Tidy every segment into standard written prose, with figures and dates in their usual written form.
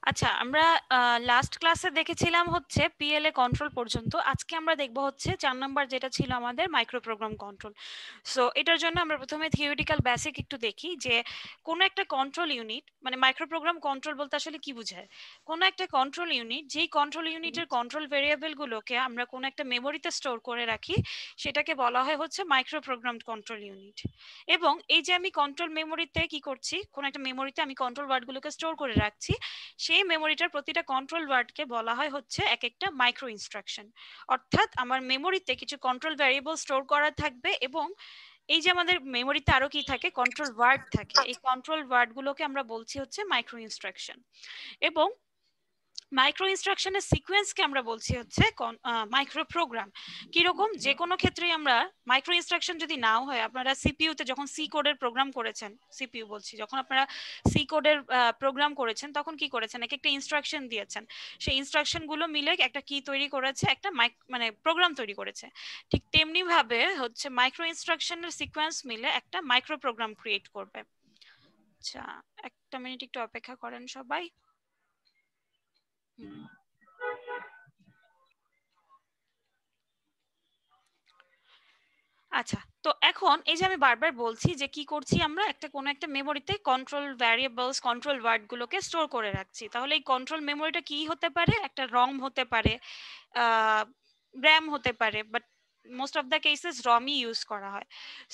আচ্ছা, আমরা লাস্ট ক্লাসে দেখেছিলাম হচ্ছে পিএলএ কন্ট্রোল পর্যন্ত। আজকে আমরা দেখব হচ্ছে 4 নাম্বার যেটা ছিল আমাদের মাইক্রো প্রোগ্রাম কন্ট্রোল। সো এটার জন্য আমরা প্রথমে থিওরিটিক্যাল বেসিক একটু দেখি যে কোনো একটা কন্ট্রোল ইউনিট, মানে মাইক্রো প্রোগ্রাম কন্ট্রোল বলতে আসলে কি বোঝায়। কোনো একটা কন্ট্রোল ইউনিট, যেই কন্ট্রোল ইউনিটের কন্ট্রোল ভেরিয়েবল গুলোকে আমরা কোনো একটা মেমোরিতে স্টোর করে রাখি, সেটাকে বলা হয় হচ্ছে মাইক্রো প্রোগ্রাম কন্ট্রোল ইউনিট। এবং এই যে আমি কন্ট্রোল মেমোরিতে কি করছি, কোনো একটা মেমোরিতে আমি কন্ট্রোল ওয়ার্ডগুলোকে স্টোর করে রাখছি, সেই মেমোরিটার প্রতিটা কন্ট্রোল ওয়ার্ডকে বলা হয় হচ্ছে এক একটা মাইক্রো ইনস্ট্রাকশন। অর্থাৎ আমার মেমোরিতে কিছু কন্ট্রোল ভ্যারিয়েবল স্টোর করা থাকবে, এবং এই যে আমাদের মেমোরিতে আরো কি থাকে, কন্ট্রোল ওয়ার্ড থাকে, এই কন্ট্রোল ওয়ার্ডগুলোকে আমরা বলছি হচ্ছে মাইক্রো ইনস্ট্রাকশন। এবং মাইক্রো ইনস্ট্রাকশনের সিকোয়েন্সকে আমরা বলছি হচ্ছে মাইক্রো প্রোগ্রাম। কিরকম, যে কোনো ক্ষেত্রেই আমরা মাইক্রো ইনস্ট্রাকশন যদি নাও হয়, আপনারা সিপিইউতে যখন সি কোডের প্রোগ্রাম করেছেন, সিপিইউ বলছি, যখন আপনারা সি কোডের প্রোগ্রাম করেছেন তখন কি করেছেন, এক একটা ইনস্ট্রাকশন দিয়েছেন, সেই ইনস্ট্রাকশন গুলো মিলে একটা কি তৈরি করেছে, একটা মানে প্রোগ্রাম তৈরি করেছে। ঠিক তেমনি ভাবে হচ্ছে মাইক্রো ইনস্ট্রাকশনের সিকোয়েন্স মিলে একটা মাইক্রো প্রোগ্রাম ক্রিয়েট করবে। আচ্ছা, একটা মিনিট একটু অপেক্ষা করেন সবাই। আচ্ছা, তো এখন এই যে আমি বারবার বলছি যে কি করছি, আমরা একটা কোনো একটা মেমোরিতে কন্ট্রোল ভ্যারিয়েবলস, কন্ট্রোল ওয়ার্ড গুলোকে স্টোর করে রাখছি। তাহলে এই কন্ট্রোল মেমোরিটা কি হতে পারে, একটা রম হতে পারে, র্যাম হতে পারে, but most of the cases রমই ইউজ করা হয়।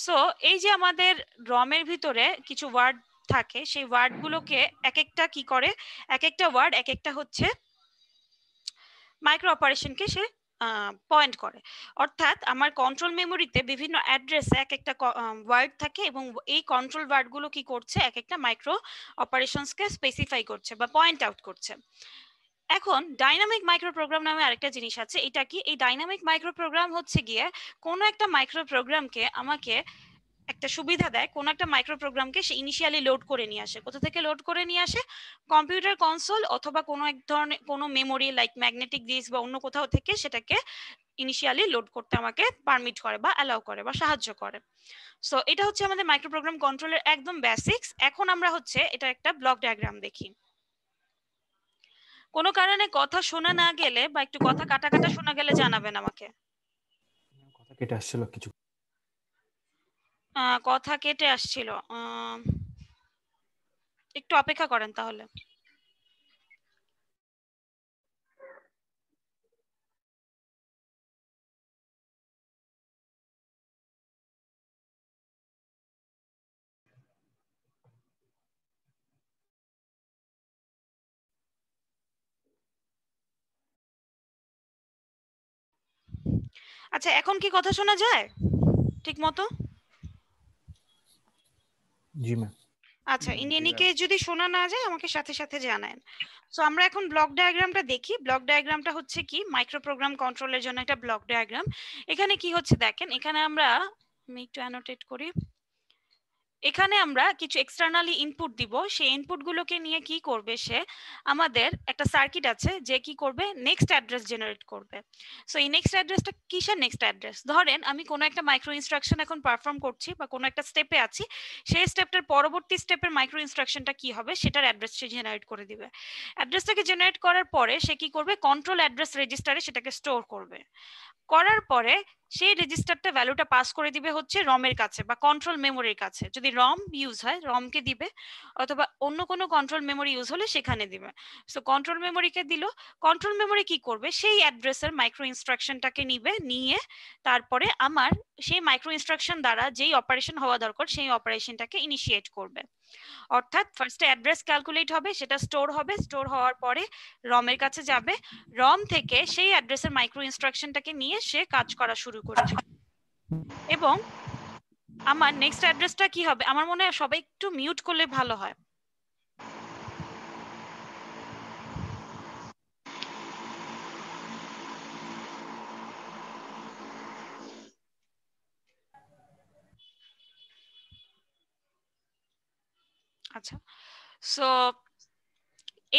সো এই যে আমাদের রমের ভিতরে কিছু ওয়ার্ড থাকে, সেই ওয়ার্ডগুলোকে এক একটা কি করে, এক একটা ওয়ার্ড এক একটা হচ্ছে মাইক্রো অপারেশনকে সে পয়েন্ট করে। অর্থাৎ আমার কন্ট্রোল মেমোরিতে বিভিন্ন অ্যাড্রেসে এক একটা ওয়ার্ড থাকে, এবং এই কন্ট্রোল ওয়ার্ডগুলো কি করছে, এক একটা মাইক্রো অপারেশনসকে স্পেসিফাই করছে বা পয়েন্ট আউট করছে। এখন ডাইনামিক মাইক্রো প্রোগ্রাম নামে আরেকটা জিনিস আছে। এটা কি, এই ডাইনামিক মাইক্রো প্রোগ্রাম হচ্ছে গিয়ে কোনো একটা মাইক্রো প্রোগ্রামকে আমাকে একটা সুবিধা দেয়, কোন একটা মাইক্রো প্রোগ্রামকে সে ইনিশিয়ালি লোড করে নিয়ে আসে। কোথা থেকে লোড করে নিয়ে আসে? কম্পিউটার কনসোল অথবা কোনো এক ধরনের কোনো মেমোরি লাইক ম্যাগনেটিক ডিস্ক বা অন্য কোথাও থেকে সেটাকে ইনিশিয়ালি লোড করতে আমাকে পারমিট করে বা অ্যালাউ করে বা সাহায্য করে। সো এটা হচ্ছে আমাদের মাইক্রো প্রোগ্রাম কন্ট্রোলের একদম বেসিক্স। এখন আমরা হচ্ছে এটা একটা ব্লক ডায়াগ্রাম দেখি। কোনো কারণে কথা শোনা না গেলে বা একটু কথা কাটা কাটা শোনা গেলে জানাবেন আমাকে। কথা কেটে আসছিল কিছু। কথা কেটে আসছিল, একটু অপেক্ষা করেন তাহলে। আচ্ছা, এখন কি কথা শোনা যায় ঠিক মতো? জি ম্যাম। আচ্ছা, ইন্ডিয়ানি কেস যদি শোনা না যায় আমাকে সাথে সাথে জানান। সো আমরা এখন ব্লক ডায়াগ্রামটা দেখি। ব্লক ডায়াগ্রামটা হচ্ছে কি, মাইক্রো প্রোগ্রাম কন্ট্রোলের জন্য একটা ব্লক ডায়াগ্রাম। এখানে কি হচ্ছে দেখেন, এখানে আমি একটু অ্যানোটেট করি। এখানে আমরা কিছু এক্সটার্নালি ইনপুট দিব, সেই ইনপুটগুলোকে নিয়ে কি করবে সে, আমাদের একটা সার্কিট আছে যে কি করবে, নেক্সট অ্যাড্রেস জেনারেট করবে। সো এই নেক্সট অ্যাড্রেসটা কিসের নেক্সট অ্যাড্রেস, ধরেন আমি কোনো একটা মাইক্রো ইনস্ট্রাকশন এখন পারফর্ম করছি বা কোনো একটা স্টেপে আছি, সেই স্টেপটার পরবর্তী স্টেপের মাইক্রো ইনস্ট্রাকশনটা কি হবে সেটার অ্যাড্রেস সে জেনারেট করে দিবে। অ্যাড্রেসটাকে জেনারেট করার পরে সে কি করবে, কন্ট্রোল অ্যাড্রেস রেজিস্টারে সেটাকে স্টোর করবে। করার পরে সেই রেজিস্টারটা ভ্যালুটা পাস করে দিবে হচ্ছে রমের কাছে বা কন্ট্রোল মেমোরির কাছে। যদি রম ইউজ হয় রমকে দিবে, অথবা অন্য কোনো কন্ট্রোল মেমোরি ইউজ হলে সেখানে দিবে। সো কন্ট্রোল মেমোরিকে দিল, কন্ট্রোল মেমোরি কি করবে, সেই অ্যাড্রেসের মাইক্রো ইনস্ট্রাকশনটাকে নিবে, নিয়ে তারপরে আমার সেই মাইক্রো ইনস্ট্রাকশন দ্বারা যেই অপারেশন হওয়া দরকার সেই অপারেশনটাকে ইনিশিয়েট করবে। অর্থাৎ ফার্স্টে অ্যাড্রেস ক্যালকুলেট হবে, সেটা স্টোর হবে, স্টোর হওয়ার পরে রমের কাছে যাবে, রম থেকে সেই অ্যাড্রেসের মাইক্রো ইনস্ট্রাকশনটাকে নিয়ে সে কাজ করা শুরু করবে। এবং আমার নেক্সট অ্যাড্রেসটা কি হবে, আমার মনে হয় সবাই একটু মিউট করলে ভালো হয়। আচ্ছা, সো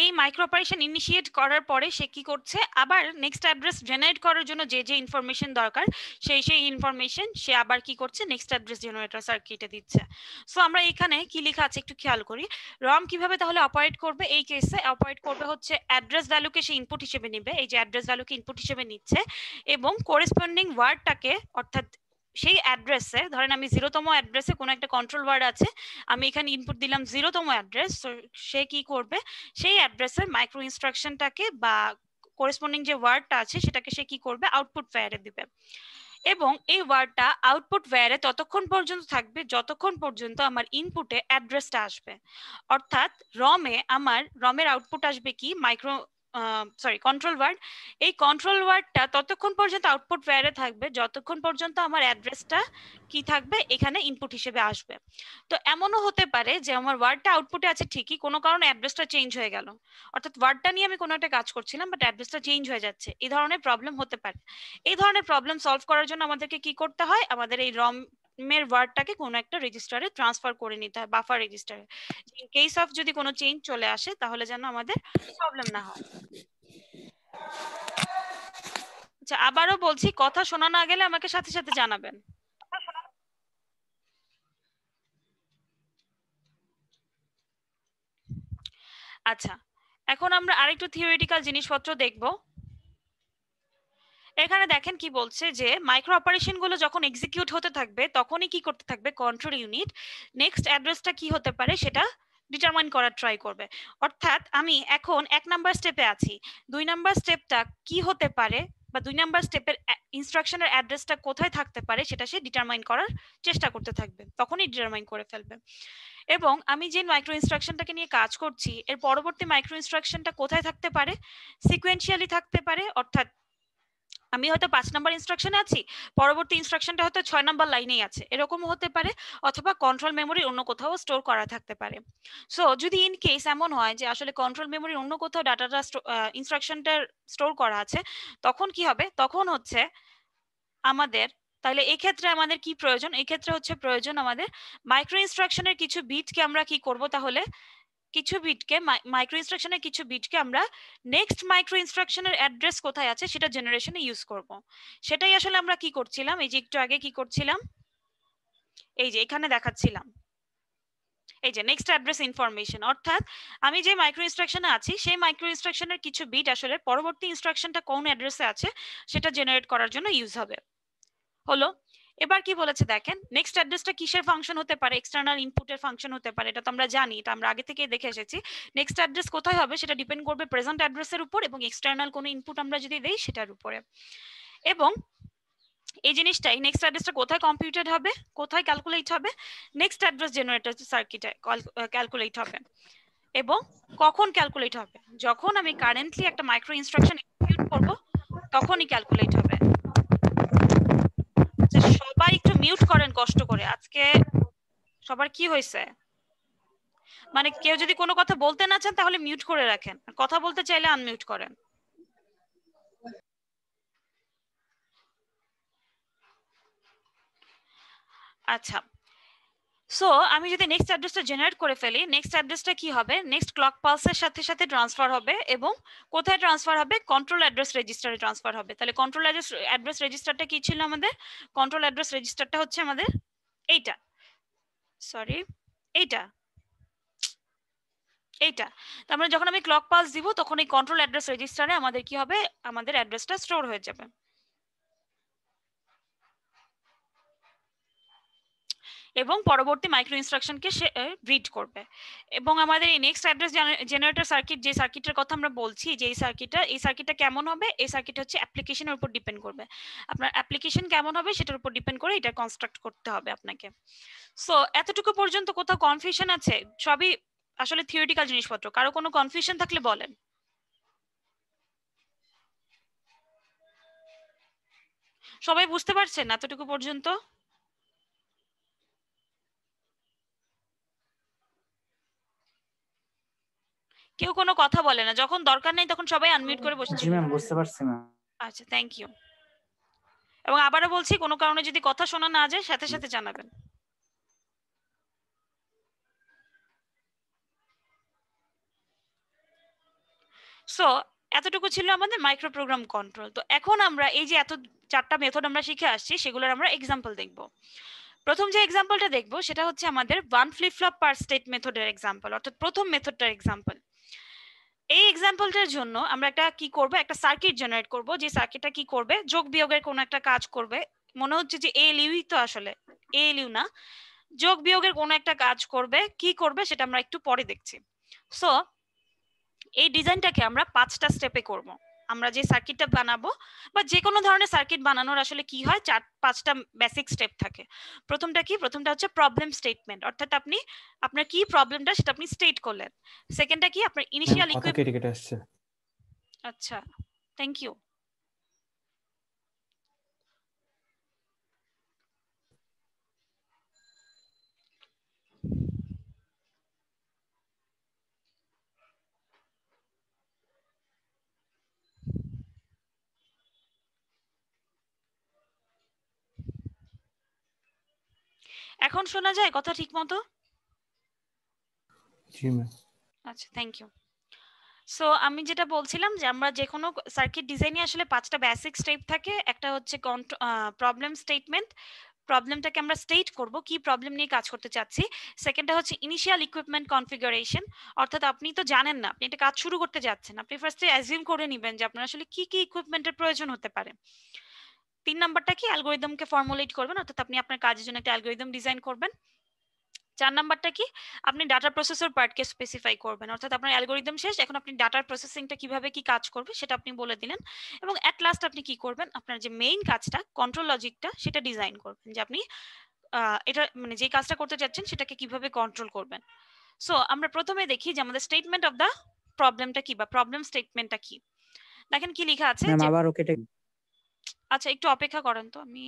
এই মাইক্রো অপারেশন ইনিশিয়েট করার পরে সে কি করছে, আবার নেক্সট অ্যাড্রেস জেনারেট করার জন্য যে যে ইনফরমেশন দরকার সেই ইনফরমেশন সে আবার কি করছে, নেক্সট অ্যাড্রেস জেনারেটর সার্কিটে দিচ্ছে। সো আমরা এখানে কি লেখা আছে একটু খেয়াল করি। রম কিভাবে তাহলে অপারেট করবে, এই কেসে অপারেট করবে হচ্ছে অ্যাড্রেস ভ্যালুকে সে ইনপুট হিসেবে নেবে, এই যে অ্যাড্রেস ভ্যালুকে ইনপুট হিসেবে নিচ্ছে, এবং করেসপন্ডিং ওয়ার্ডটাকে, অর্থাৎ সেই অ্যাড্রেসে, ধরেন আমি 0তম অ্যাড্রেসে কোনো একটা কন্ট্রোল ওয়ার্ড আছে, আমি এখানে ইনপুট দিলাম 0তম অ্যাড্রেস, সে কি করবে, সেই অ্যাড্রেসের মাইক্রো ইনস্ট্রাকশনটাকে বা করেসপন্ডিং যে ওয়ার্ডটা আছে সেটাকে সে কি করবে, আউটপুট ভ্যারে দিবে। এবং এই ওয়ার্ডটা আউটপুট ভ্যারে ততক্ষণ পর্যন্ত থাকবে যতক্ষণ পর্যন্ত আমার ইনপুটে অ্যাড্রেসটা আসবে। অর্থাৎ রমের আউটপুট আসবে কি, কন্ট্রোল ওয়ার্ড। এই কন্ট্রোল ওয়ার্ডটা ততক্ষণ পর্যন্ত আউটপুট ভ্যারে থাকবে যতক্ষণ পর্যন্ত আমার অ্যাড্রেসটা কি থাকবে, এখানে ইনপুট হিসেবে আসবে। তো এমনও হতে পারে যে আমার ওয়ার্ডটা আউটপুটে আছে ঠিকই, কোনো কারণে অ্যাড্রেসটা চেঞ্জ হয়ে গেল, অর্থাৎ ওয়ার্ডটা নিয়ে আমি কোনো একটা কাজ করছিলাম বাট অ্যাড্রেসটা চেঞ্জ হয়ে যাচ্ছে, এই ধরনের প্রবলেম হতে পারে। এই ধরনের প্রবলেম সলভ করার জন্য আমাদেরকে কি করতে হয়, আমাদের এই রমের ওয়ার্ডটাকে কোনো একটা রেজিস্টারে ট্রান্সফার করে নিতে হয়, বাফার রেজিস্টারে, ইন কেস অফ যদি কোনো চেঞ্জ চলে আসে তাহলে যেন আমাদের প্রবলেম না হয়। আচ্ছা, আবারও বলছি, কথা শোনা না গেলে আমাকে সাথে সাথে জানাবেন। আচ্ছা, এখন আমরা আরেকটু থিওরিটিক্যাল জিনিসপত্র দেখব। এখানে দেখেন কি বলছে, যে মাইক্রো অপারেশন গুলো যখন এক্সিকিউট হতে থাকবে তখনই কি করতে থাকবে, কন্ট্রোল ইউনিট নেক্সট অ্যাড্রেসটা কি হতে পারে সেটা ডিটারমাইন করার ট্রাই করবে। অর্থাৎ আমি এখন 1 নাম্বার স্টেপে আছি, 2 নাম্বার স্টেপটা কি হতে পারে বা 2 নাম্বার স্টেপের ইনস্ট্রাকশনের অ্যাড্রেসটা কোথায় থাকতে পারে সেটা সে ডিটারমাইন করার চেষ্টা করতে থাকবে, তখনই ডিটারমাইন করে ফেলবে। এবং আমি যে মাইক্রো ইনস্ট্রাকশনটাকে নিয়ে কাজ করছি এর পরবর্তী মাইক্রো ইনস্ট্রাকশনটা কোথায় থাকতে পারে, সিকোয়েন্সিয়ালি থাকতে পারে। অর্থাৎ আমি হয়তো 5 নাম্বার ইনস্ট্রাকশনে আছি, পরবর্তী ইনস্ট্রাকশনটা হয়তো 6 নাম্বার লাইনেই আছে, এরকমও হতে পারে, অথবা কন্ট্রোল মেমোরির অন্য কোথাও স্টোর করা থাকতে পারে। সো যদি ইন কেস এমন হয় যে আসলে কন্ট্রোল মেমোরির অন্য কোথাও ডাটাটা ইনস্ট্রাকশনটা স্টোর করা আছে, তখন কি হবে, তখন হচ্ছে আমাদের, তাহলে এই ক্ষেত্রে আমাদের কি প্রয়োজন, এই ক্ষেত্রে হচ্ছে প্রয়োজন আমাদের মাইক্রো ইনস্ট্রাকশনের কিছু বিটকে আমরা কি করব, তাহলে কিছু বিটকে মাইক্রো ইনস্ট্রাকশনের কিছু বিটকে আমরা নেক্সট মাইক্রো ইনস্ট্রাকশনের অ্যাড্রেস কোথায় আছে সেটা জেনারেশনে ইউজ করব। সেটাই আসলে আমরা কি করছিলাম, এই যে একটু আগে কি করছিলাম, এই যে এখানে দেখাচ্ছিলাম, এই যে নেক্সট অ্যাড্রেস ইনফরমেশন। অর্থাৎ আমি যে মাইক্রো ইনস্ট্রাকশনে আছি সেই মাইক্রো ইনস্ট্রাকশনের কিছু বিট আসলে পরবর্তী ইনস্ট্রাকশনটা কোন অ্যাড্রেসে আছে সেটা জেনারেট করার জন্য ইউজ হবে। হলো, এবার কি বলেছে দেখেন, নেক্সট অ্যাড্রেসটা কিসের ফাংশন হতে পারে, এক্সটার্নাল ইনপুটের ফাংশন হতে পারে, এটা তো আমরা জানি, এটা আমরা আগে থেকে দেখে এসেছি। নেক্সট অ্যাড্রেস কোথায় হবে সেটা ডিপেন্ড করবে প্রেজেন্ট অ্যাড্রেসের উপর, এবং এক্সটার্নাল কোনো ইনপুট আমরা যদি দেই সেটার উপরে। এবং এই জিনিসটাই নেক্সট অ্যাড্রেসটা কোথায় কম্পিউটেড হবে, কোথায় ক্যালকুলেট হবে, নেক্সট অ্যাড্রেস জেনারেটর সার্কিটে ক্যালকুলেট হবে। এবং কখন ক্যালকুলেট হবে, যখন আমি কারেন্টলি একটা মাইক্রো ইনস্ট্রাকশন এক্সিকিউট করব তখনই ক্যালকুলেট হবে। সবাই একটু মিউট করেন কষ্ট করে, আজকে সবার কি হয়েছে, মানে কেউ যদি কোনো কথা বলতে না চান তাহলে মিউট করে রাখেন, আর কথা বলতে চাইলে আনমিউট করেন। আচ্ছা, সো আমি যদি নেক্সট অ্যাড্রেসটা জেনারেট করে ফেলি, নেক্সট অ্যাড্রেসটা কি হবে, নেক্সট ক্লক পালসের সাথে সাথে ট্রান্সফার হবে, এবং কোথায় ট্রান্সফার হবে, কন্ট্রোল অ্যাড্রেস রেজিস্টারে ট্রান্সফার হবে। তাহলে কন্ট্রোল অ্যাড্রেস রেজিস্টারটা কি ছিল আমাদের, কন্ট্রোল অ্যাড্রেস রেজিস্টারটা হচ্ছে আমাদের এইটা, সরি এইটা, এইটা। তার মানে যখন আমি ক্লক পালস দিব তখন এই কন্ট্রোল অ্যাড্রেস রেজিস্টারে আমাদের কি হবে, আমাদের অ্যাড্রেসটা স্টোর হয়ে যাবে। এবং পরবর্তী মাইক্রো ইনস্ট্রাকশনকে সে রিড করবে। এবং আমাদের এই নেক্সট অ্যাড্রেস জেনারেটর সার্কিট, যে সার্কিটের কথা আমরা বলছি, যে এই সার্কিটটা কেমন হবে, এই সার্কিট হচ্ছে অ্যাপ্লিকেশনের উপর ডিপেন্ড করবে। আপনার অ্যাপ্লিকেশন কেমন হবে সেটার উপর ডিপেন্ড করে এটা কনস্ট্রাক্ট করতে হবে আপনাকে। সো এতটুকু পর্যন্ত কোথাও কনফিউশন আছে, সবই আসলে থিওরিটিক্যাল জিনিসপত্র, কারো কোনো কনফিউশন থাকলে বলেন। সবাই বুঝতে পারছেন এতটুকু পর্যন্ত? কেউ কোনো কথা বলে না, যখন দরকার নেই তখন সবাই আনমিউট করে বসে জি ম্যাম, বুঝতে পারছি ম্যাম। আচ্ছা, থ্যাংক ইউ। এবং আবারও বলছি, কোনো কারণে যদি কথা শোনা না যায় সাথে সাথে জানাবেন। সো এতটুকু ছিল আমাদের মাইক্রো প্রোগ্রাম কন্ট্রোল। তো এখন আমরা এই যে এত 4টা মেথড আমরা শিখে আসছি সেগুলোর আমরা এক্সাম্পল দেখব। প্রথম যে এক্সাম্পলটা দেখব সেটা হচ্ছে আমাদের ওয়ান ফ্লিপ ফ্লপ পার স্টেট মেথডের এক্সাম্পল, অর্থাৎ প্রথম মেথডটার এক্সাম্পল। এই এক্সাম্পলটার জন্য আমরা একটা কি করব, একটা সার্কিট জেনারেট করব, যে সার্কিটটা কি করবে, যোগ বিয়োগের কোনো একটা কাজ করবে। মনে হচ্ছে যে এএলইউই তো, আসলে এএলইউ না, যোগ বিয়োগের কোনো একটা কাজ করবে। কি করবে সেটা আমরা একটু পরে দেখছি। সো এই ডিজাইনটাকে আমরা 5টা স্টেপে করব। আমরা যে সার্কিটটা বানাবো বা যে কোনো ধরনের সার্কিট বানানোর আসলে কি হয়, 4-5টা বেসিক স্টেপ থাকে। প্রথমটা কি, প্রথমটা হচ্ছে প্রবলেম স্টেটমেন্ট, অর্থাৎ আপনি আপনার কি প্রবলেমটা সেটা আপনি স্টেট করলেন। সেকেন্ডটা কি, আপনার ম্যাম ইনিশিয়াল কথা ইকুইপ। কেটে কেটে আসছে। আচ্ছা, থ্যাংক ইউ। এখন শোনা যায় কথা ঠিক মতো? জি ম্যাম। আচ্ছা, থ্যাংক ইউ। সো আমি যেটা বলছিলাম যে আমরা যে কোনো সার্কিট ডিজাইনে আসলে 5টা বেসিক স্টেপ থাকে। একটা হচ্ছে প্রবলেম স্টেটমেন্ট, প্রবলেমটাকে আমরা স্টেট করব, কি প্রবলেম নিয়ে কাজ করতে চাচ্ছি। সেকেন্ডটা হচ্ছে ইনিশিয়াল ইকুইপমেন্ট কনফিগারেশন, অর্থাৎ আপনি তো জানেন না, আপনি একটা কাজ শুরু করতে যাচ্ছেন, আপনি ফার্স্টে অ্যাজিউম করে নেবেন যে আপনার আসলে কি কি ইকুইপমেন্টের প্রয়োজন হতে পারে। 3 নাম্বারটা কি, অ্যালগোরিদমকে ফর্মুলেট করবেন, অর্থাৎ আপনি আপনার কাজের জন্য একটা অ্যালগোরিদম ডিজাইন করবেন। 4 নাম্বারটা কি, আপনি ডাটা প্রসেসর পার্টকে স্পেসিফাই করবেন, অর্থাৎ আপনার অ্যালগোরিদম শেষ, এখন আপনি ডাটার প্রসেসিংটা কিভাবে কি কাজ করবে সেটা আপনি বলে দিলেন। এবং এট লাস্ট আপনি কি করবেন, আপনার যে মেইন কাজটা, কন্ট্রোল লজিকটা, সেটা ডিজাইন করবেন, যে আপনি এটা মানে যে কাজটা করতে চাচ্ছেন সেটাকে কিভাবে কন্ট্রোল করবেন। সো আমরা প্রথমে দেখি যে আমাদের স্টেটমেন্ট অফ দা প্রবলেমটা কি, বা প্রবলেম স্টেটমেন্টটা কি। দেখেন কি লেখা আছে ম্যাম যে, আবারও কেটে আচ্ছা একটু অপেক্ষা করেন তো, আমি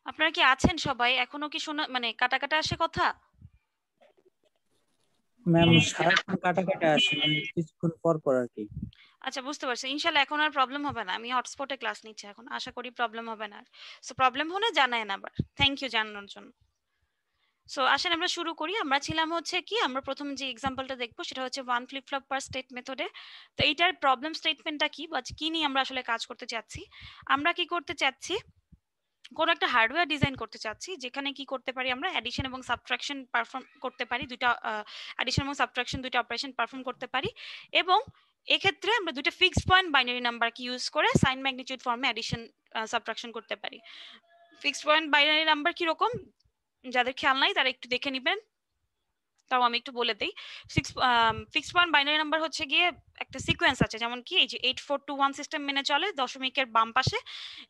আপনারা কি আছেন সবাই? এখনো কি শোনা মানে কাটা কাটা আসে কথা? ম্যাম সারাক্ষণ কাটা কাটা আসে, কিছুক্ষণ পর পর আর কি। আচ্ছা, বুঝতে পারছি। ইনশাআল্লাহ এখন আর প্রবলেম হবে না। আমি হটস্পটে ক্লাস নিচ্ছি এখন। আশা করি প্রবলেম হবে না। সো প্রবলেম হলে জানায়েন আবার। থ্যাংক ইউ জানানোর জন্য। সো আসেন আমরা শুরু করি। আমরা ছিলাম হচ্ছে কি, আমরা প্রথম যে এক্সাম্পলটা দেখবো সেটা হচ্ছে ওয়ান ফ্লিপ ফ্লপ পার স্টেট মেথডে। তো এইটার প্রবলেম স্টেটমেন্টটা কি বা কি নিয়ে আমরা আসলে কাজ করতে চাচ্ছি? আমরা কি করতে চাচ্ছি, কোন একটা হার্ডওয়্যার ডিজাইন করতে চাচ্ছি যেখানে কি করতে পারি, আমরা অ্যাডিশন এবং সাবট্রাকশন পারফর্ম করতে পারি, দুইটা অ্যাডিশন এবং সাবট্রাকশন দুইটা অপারেশন পারফর্ম করতে পারি। এবং এক্ষেত্রে আমরা দুইটা ফিক্সড পয়েন্ট বাইনারি নাম্বারকে ইউজ করে সাইন ম্যাগনিটিউড ফর্মে অ্যাডিশন সাবট্রাকশন করতে পারি। ফিক্সড পয়েন্ট বাইনারি নাম্বার কি রকম, যাদের খেয়াল নাই তারা একটু দেখে নেবেন, তাও আমি একটু বলে দিই। ফিক্সড পয়েন্ট বাইনারি নাম্বার হচ্ছে গিয়ে একটা সিকোয়েন্স আছে, যেমন কি এই যে 8421 সিস্টেম মেনে চলে, দশমিকের বাম পাশে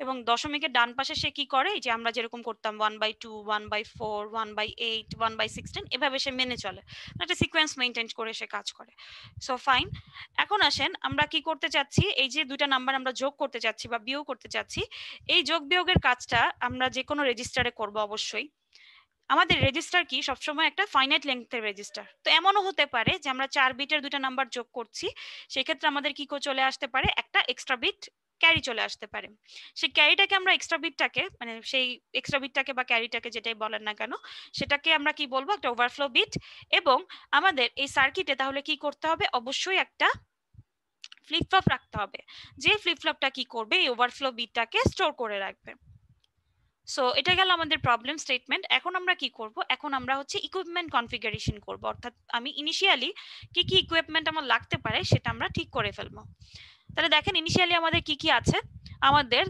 এবং দশমিকের ডান পাশে সে কি করে, এই যে আমরা যেরকম করতাম 1/2 1/4 1/8 1/16 এভাবে সে মেনে চলে, একটা সিকোয়েন্স মেনটেন করে সে কাজ করে। সো ফাইন, এখন আসেন আমরা কি করতে চাচ্ছি, এই যে দুইটা নাম্বার আমরা যোগ করতে চাচ্ছি বা বিয়োগ করতে চাচ্ছি, এই যোগ বিয়োগের কাজটা আমরা যে কোনো রেজিস্টারে করব অবশ্যই। আমাদের রেজিস্টার কি সবসময় একটা ফাইনাইট লেন্থের রেজিস্টার, তো এমনও হতে পারে যে আমরা 4 বিটের দুইটা নাম্বার যোগ করছি, সেক্ষেত্রে আমাদের কি চলে আসতে পারে, একটা এক্সট্রা বিট ক্যারি চলে আসতে পারে। সেই ক্যারিটাকে আমরা এক্সট্রা বিটটাকে মানে সেই এক্সট্রা বিটটাকে বা ক্যারিটাকে যেটাই বলেন না কেন, সেটাকে আমরা কি বলবো, একটা ওভারফ্লো বিট। এবং আমাদের এই সার্কিটে তাহলে কি করতে হবে, অবশ্যই একটা ফ্লিপ ফ্লপ রাখতে হবে, যে ফ্লিপ ফ্লপটা কি করবে, এই ওভারফ্লো বিটটাকে স্টোর করে রাখবে। সো এটা গেল আমাদের প্রবলেম স্টেটমেন্ট। এখন আমরা কি করব, এখন আমরা হচ্ছে ইকুইপমেন্ট কনফিগারেশন করব, অর্থাৎ আমি ইনিশিয়ালি কি কি ইকুইপমেন্ট আমার লাগতে পারে সেটা আমরা ঠিক করে ফেলবো। তাহলে দেখেন ইনিশিয়ালি আমাদের কি কি আছে, আমাদের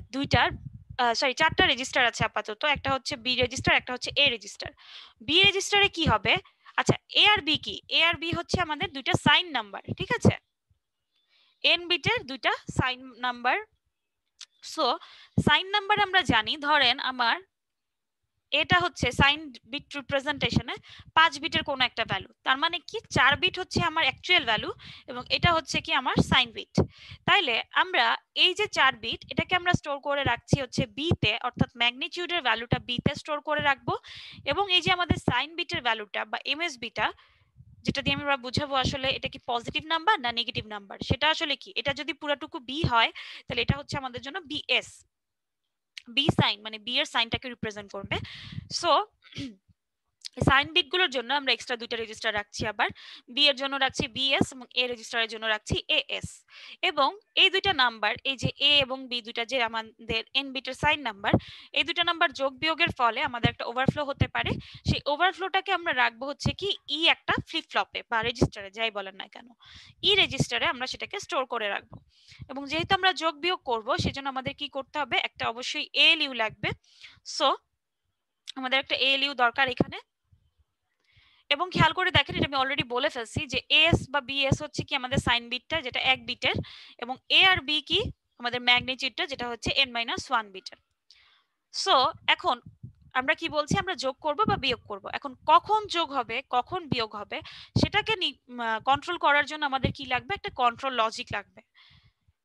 চারটা রেজিস্টার আছে আপাতত, একটা হচ্ছে বি রেজিস্টার, একটা হচ্ছে এ রেজিস্টার। বি রেজিস্টারে কি হবে, আচ্ছা এ আর বি কি, এ আর বি হচ্ছে আমাদের দুইটা সাইন নাম্বার, ঠিক আছে, এন বিটের দুইটা sign number. So sign number আমরা জানি, ধরেন আমার এটা হচ্ছে সাইন বিট রিপ্রেজেন্টেশনে 5 বিটের কোনো একটা ভ্যালু, তার মানে কি 4 বিট হচ্ছে আমার অ্যাকচুয়াল ভ্যালু এবং এটা হচ্ছে কি আমার সাইন বিট। তাইলে আমরা এই যে 4 বিট এটাকে আমরা স্টোর করে রাখছি হচ্ছে বি তে, অর্থাৎ ম্যাগনিটিউডের ভ্যালুটা বি তে স্টোর করে রাখবো। এবং এই যে আমাদের সাইন বিটের ভ্যালুটা বা এমএসবিটা, যেটা দিয়ে আমরা বুঝাবো আসলে এটা কি পজিটিভ নাম্বার না নেগেটিভ নাম্বার, সেটা আসলে কি, এটা যদি পুরোটুকু বি হয় তাহলে এটা হচ্ছে আমাদের জন্য বিএস, বি সাইন মানে বি এর সাইনটাকে রিপ্রেজেন্ট করবে। সো সাইন বিট গুলোর জন্য আমরা এক্সট্রা দুইটা রেজিস্টার রাখছি, আবার বি এর জন্য রাখছি বিএস এবং এ রেজিস্টারের জন্য রাখছি এএস। এবং এই দুইটা নাম্বার, এই যে এ এবং বি দুইটা যে আমাদের এন বিটের সাইন নাম্বার, এই দুইটা নাম্বার যোগ বিয়োগের ফলে আমাদের একটা ওভারফ্লো হতে পারে। সেই ওভারফ্লোটাকে আমরা রাখবো হচ্ছে কি ই একটা ফ্লিপ ফ্লপে বা রেজিস্টারে, যাই বলেন না কেন, ই রেজিস্টারে আমরা সেটাকে স্টোর করে রাখবো। এবং যেহেতু আমরা যোগ বিয়োগ করবো সেজন্য আমাদের কি করতে হবে, একটা অবশ্যই এএলইউ লাগবে। সো আমাদের একটা এএলইউ দরকার এখানে। এবং খেয়াল করে দেখেন, এটা আমি অলরেডি বলে ফেলছি যে এস বা বিএস হচ্ছে কি আমাদের সাইন বিটটা যেটা 1 বিটের, এবং এ আর বি কি আমাদের ম্যাগনিটিউডটা যেটা হচ্ছে n-1 বিটের। সো এখন আমরা কি বলছি, আমরা যোগ করব বা বিয়োগ করব। এখন কখন যোগ হবে কখন বিয়োগ হবে সেটাকে কন্ট্রোল করার জন্য আমাদের কি লাগবে, একটা কন্ট্রোল লজিক লাগবে।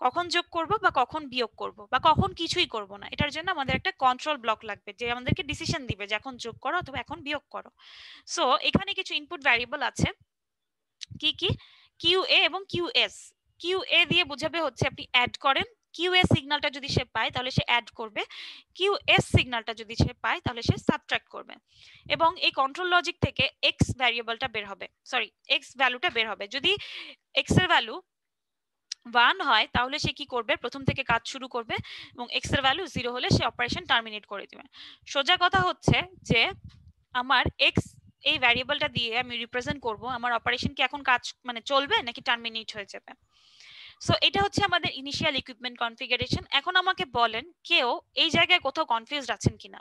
কখন যোগ করব বা কখন বিয়োগ করব বা কখন কিছুই করব না, এটার জন্য আমাদের একটা কন্ট্রোল ব্লক লাগবে যে আমাদেরকে ডিসিশন দিবে যে এখন যোগ করো অথবা এখন বিয়োগ করো। সো এখানে কিছু ইনপুট ভ্যারিয়েবল আছে, কি কি, কিউ এ এবং কিউ এস। কিউ এ দিয়ে বোঝাবে হচ্ছে আপনি অ্যাড করেন, কিউ এ সিগন্যালটা যদি সে পায় তাহলে সে অ্যাড করবে, কিউ এস সিগন্যালটা যদি সে পায় তাহলে সে সাবট্রাক্ট করবে। এবং এই কন্ট্রোল লজিক থেকে এক্স ভ্যারিয়েবলটা বের হবে, সরি এক্স ভ্যালুটা বের হবে। যদি এক্স এর ভ্যালু 1 হয় তাহলে সে কি করবে, প্রথম থেকে কাজ শুরু করবে, এবং এক্স এর ভ্যালু 0 হলে সে অপারেশন টার্মিনেট করে দিবে। সোজা কথা হচ্ছে যে আমার এক্স এই ভ্যারিয়েবলটা দিয়ে আমি রিপ্রেজেন্ট করব আমার অপারেশন কি এখন কাজ মানে চলবে নাকি টার্মিনেট হয়ে যাবে। সো এটা হচ্ছে আমাদের ইনিশিয়াল ইকুইপমেন্ট কনফিগারেশন। এখন আমাকে বলেন কেউ এই জায়গায় কোথাও কনফিউজড আছেন কিনা।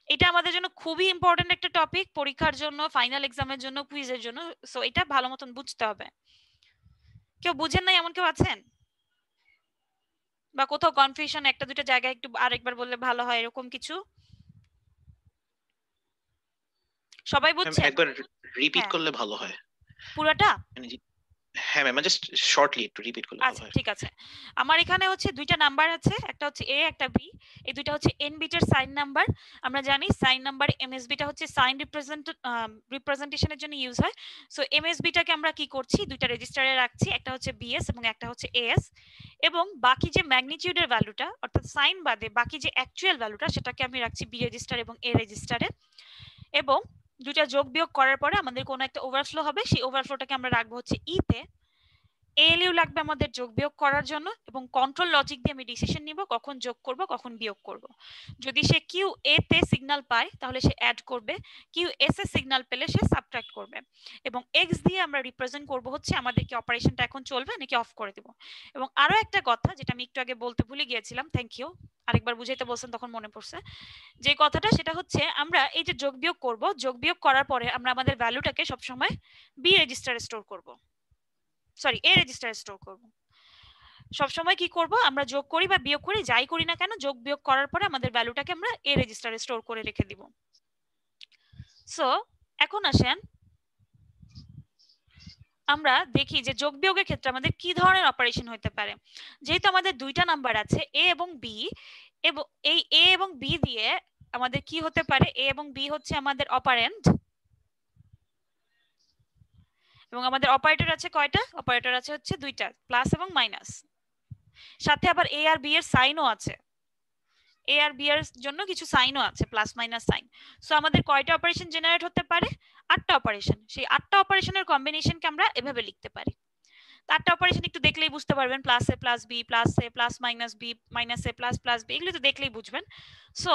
এটা আমাদের জন্য খুবই ইম্পর্টেন্ট একটা টপিক, পরীক্ষার জন্য, ফাইনাল এক্সামের জন্য, কুইজের জন্য। সো এটা ভালো মতন বুঝতে হবে। কেউ বুঝেন নাই এমন কেউ আছেন, বা কোথাও কনফিউশন একটা দুটো জায়গায় একটু আরেকবার বললে ভালো হয় এরকম কিছু? সবাই বুঝছেন? একবার রিপিট হ্যাঁ। করলে ভালো হয় পুরোটা? হ্যাঁ ম্যাম, জাস্ট শর্টলি একটু রিপিট করলে ভালো আচ্ছা হয়। ঠিক আছে, আমার এখানে হচ্ছে দুইটা নাম্বার আছে, একটা হচ্ছে এ একটা বি। এই দুইটা হচ্ছে এন বিটের সাইন নাম্বার। আমরা জানি সাইন নাম্বার এমএসবিটা হচ্ছে সাইন রিপ্রেজেন্টেশনের জন্য ইউজ হয়। সো এমএসবিটাকে আমরা কি করছি, দুইটা রেজিস্টারে রাখছি, একটা হচ্ছে বিএস এবং একটা হচ্ছে এএস। এবং বাকি যে ম্যাগনিটিউডের ভ্যালুটা অর্থাৎ সাইন বাদে বাকি যে অ্যাকচুয়াল ভ্যালুটা সেটাকে আমি রাখছি বি রেজিস্টার এবং এ রেজিস্টারে। এবং দুইটা যোগ বিয়োগ করার পরে আমাদের কোনো একটা ওভারফ্লো হবে, সেই ওভারফ্লোটাকে আমরা রাখবো হচ্ছে ইতে। এএলইউ লাগবে আমাদের যোগ বিয়োগ করার জন্য, এবং কন্ট্রোল লজিক দিয়ে আমি ডিসিশন নিব কখন যোগ করব কখন বিয়োগ করব। যদি সে কিউ এ তে সিগন্যাল পায় তাহলে সে অ্যাড করবে, কিউ এস এ সিগন্যাল পেলে সে সাবট্রাক্ট করবে। এবং এক্স দিয়ে আমরা রিপ্রেজেন্ট করব হচ্ছে আমাদের কি অপারেশনটা এখন চলবে নাকি অফ করে দেব। এবং আরো একটা কথা যেটা আমি একটু আগে বলতে ভুলে গিয়েছিলাম, থ্যাংক ইউ, আরেকবার বুঝাইতে বলছেন তখন মনে পড়ছে যে কথাটা, সেটা হচ্ছে আমরা এই যে যোগ বিয়োগ করব, যোগ বিয়োগ করার পরে আমরা আমাদের ভ্যালুটাকে সবসময় বি রেজিস্টারে স্টোর করব, সরি এ রেজিস্টারে স্টোর করব। সবসময় কি করব, আমরা যোগ করি বা বিয়োগ করি যাই করি না কেন, যোগ বিয়োগ করার পরে আমাদের ভ্যালুটাকে আমরা এ রেজিস্টারে স্টোর করে রেখে দিব। সো এখন আসেন আমরা দেখি যে যোগ বিয়োগের ক্ষেত্রে আমাদের কি ধরনের অপারেশন হতে পারে। যেহেতু আমাদের দুইটা নাম্বার আছে এ এবং বি, এবং এই এ এবং বি দিয়ে আমাদের কি হতে পারে, এ এবং বি হচ্ছে আমাদের অপারেন্ড, এবং আমাদের অপারেটর আছে কয়টা, অপারেটর আছে হচ্ছে দুইটা, প্লাস এবং মাইনাস। সাথে আবার এ আর বি এর সাইনও আছে, এ আর বি এর জন্য কিছু সাইনও আছে, প্লাস মাইনাস সাইন। সো আমাদের কয়টা অপারেশন জেনারেট হতে পারে, 8টা অপারেশন। সেই 8টা অপারেশনের কম্বিনেশনকে আমরা এভাবে লিখতে পারি। 8টা অপারেশন একটু দেখলেই বুঝতে পারবেন, প্লাস এ প্লাস বি, প্লাস এ প্লাস মাইনাস বি, মাইনাস এ প্লাস প্লাস বি, এগুলো তো দেখলেই বুঝবেন। সো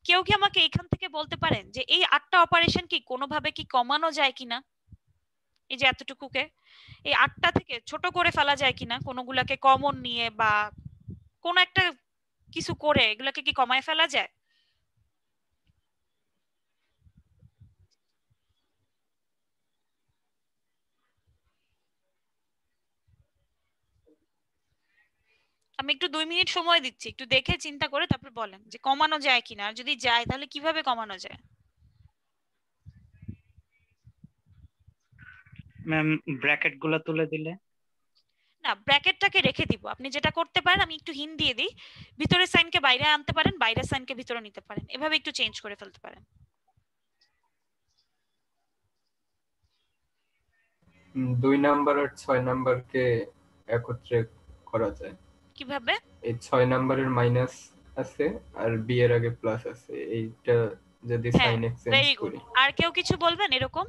কেউ কি আমাকে এখান থেকে বলতে পারেন যে এই 8টা অপারেশন কি কোনোভাবে কি কমানো যায় কিনা, এই যে এতটুকুকে এই 8টা থেকে ছোট করে ফেলা যায় কিনা, কোনোগুলাকে কমন নিয়ে বা কোনো একটা কিছু করে এগুলাকে কি কমায় ফেলা যায়? আমি একটু 2 মিনিট সময় দিচ্ছি, একটু দেখে চিন্তা করে তারপর বলেন যে কমানো যায় কিনা, আর যদি যায় তাহলে কিভাবে কমানো যায়। ম্যাম ব্র্যাকেট গুলো তুলে দিলে। না, ব্র্যাকেটটাকে রেখে দিব। আপনি যেটা করতে পারেন, আমি একটু হিন্ট দিয়ে দিই, ভিতরের সাইনকে বাইরে আনতে পারেন, বাইরের সাইনকে ভিতরে নিতে পারেন, এভাবে একটু চেঞ্জ করে ফেলতে পারেন। 2 নাম্বার আর 6 নাম্বারকে একত্রে করা যায় কিভাবে? এই 6 নাম্বারের মাইনাস আছে আর বি এর আগে প্লাস আছে, এইটা যদি হ্যাঁ, সাইন এক্সচেঞ্জ ভেরি গুড। করি। আর কেউ কিছু বলবেন এরকম?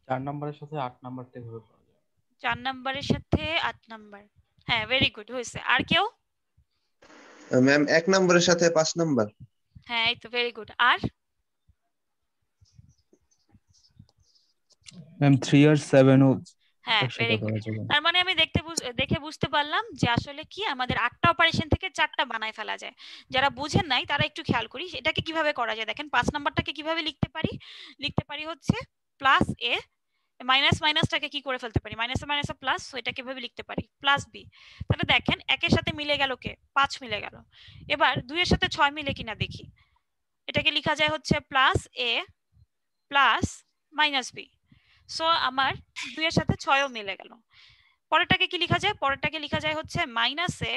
4 নাম্বারের সাথে 8 নাম্বারটা এভাবে করা যায়। 4 নাম্বারের সাথে 8 নাম্বার, হ্যাঁ ভেরি গুড হয়েছে। আর কেউ? ম্যাম 1 নম্বরের সাথে 5 নাম্বার। হ্যাঁ এই তো ভেরি গুড। আর ম্যাম 3 আর 7 ও হ্যাঁ একসাথে ভেরি গুড। করা যাবে। তার মানে আমি দেখে বুঝতে পারলাম যে আসলে কি আমাদের 8টা অপারেশন থেকে 4টা বানায় ফেলা যায়। যারা বুঝেন নাই তারা একটু খেয়াল করি এটাকে কিভাবে করা যায়। দেখেন 5 নাম্বারটাকে কিভাবে লিখতে পারি হচ্ছে প্লাস এ, মাইনাস মাইনাসটাকে কি করে ফেলতে পারি, মাইনাসে মাইনাসে প্লাস, সো এটা কিভাবে লিখতে পারি প্লাস বি। তাহলে দেখেন একের সাথে মিলে গেল কে, 5 মিলে গেল। এবার 2 এর সাথে 6 মিলে কিনা দেখি, এটাকে লেখা যায় হচ্ছে প্লাস এ প্লাস মাইনাস বি। সো আমার 2 এর সাথে 6ও মিলে গেল। পরেরটাকে কি লেখা যায়, পরেরটাকে লেখা যায় হচ্ছে মাইনাস এ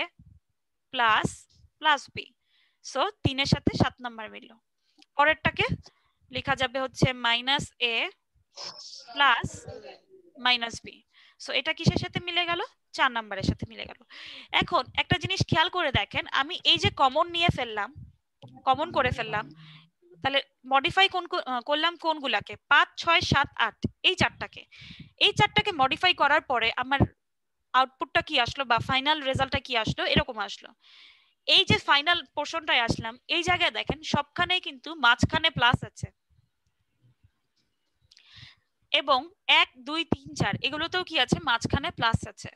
প্লাস প্লাস বি। সো 3 এর সাথে 7 নাম্বার মিলল। পরেরটাকে লেখা যাবে হচ্ছে মাইনাস এ প্লাস মাইনাস বি। সো এটা কিসের সাথে মিলে গেল, 4 নাম্বারের সাথে মিলে গেল। এখন একটা জিনিস খেয়াল করে দেখেন, আমি এই যে কমন নিয়ে ফেললাম, কমন করে ফেললাম, তাহলে মডিফাই করলাম কোনগুলাকে, 5 6 7 8, এই চারটাকে মডিফাই করার পরে আমার আউটপুটটা কি আসলো বা ফাইনাল রেজাল্টটা কি আসলো, এরকম আসলো। এই যে ফাইনাল পোর্শনটায় আসলাম, এই জায়গায় দেখেন সবখানেই কিন্তু মাঝখানে প্লাস আছে, এবং 1 2 3 4 এগুলোতেও কি আছে, মাঝখানে প্লাস আছে।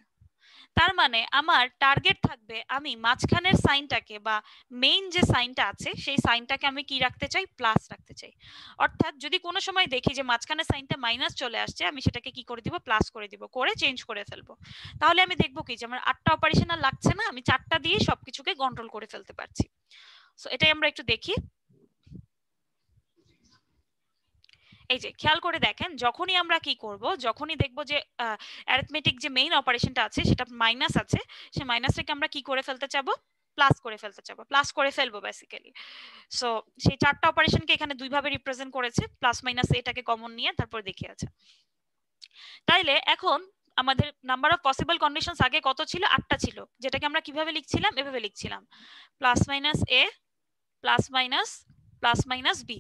তার মানে আমার টার্গেট থাকবে আমি মাঝখানের সাইনটাকে বা মেইন যে সাইনটা আছে সেই সাইনটাকে আমি কি রাখতে চাই, প্লাস রাখতে চাই। অর্থাৎ যদি কোনো সময় দেখি যে মাঝখানের সাইনটা মাইনাস চলে আসছে, আমি সেটাকে কি করে দিব, প্লাস করে দিব, করে চেঞ্জ করে ফেলবো। তাহলে আমি দেখবো কি যে আমার 8টা অপারেশন আর লাগছে না, আমি 4টা দিয়ে সবকিছুকে কন্ট্রোল করে ফেলতে পারছি। সো এটাই আমরা একটু দেখি। এই যে খেয়াল করে দেখেন, যখনই আমরা কি করব, যখনই দেখব যে অ্যারিথমেটিক যে মেইন অপারেশনটা আছে সেটা মাইনাস আছে, সে মাইনাসটাকে আমরা কি করে ফেলতে চাবো, প্লাস করে ফেলতে চাবো, প্লাস করে ফেলবো বেসিক্যালি। সো সেই চারটা অপারেশনকে এখানে দুই ভাবে রিপ্রেজেন্ট করেছে, প্লাস মাইনাস এটাকে কমন নিয়ে তারপর দেখিয়েছে। তাইলে এখন আমাদের নাম্বার অফ পসিবল কন্ডিশনস আগে কত ছিল, 8টা ছিল, যেটাকে আমরা কিভাবে লিখছিলাম, এভাবে লিখছিলাম প্লাস মাইনাস এ প্লাস মাইনাস বি।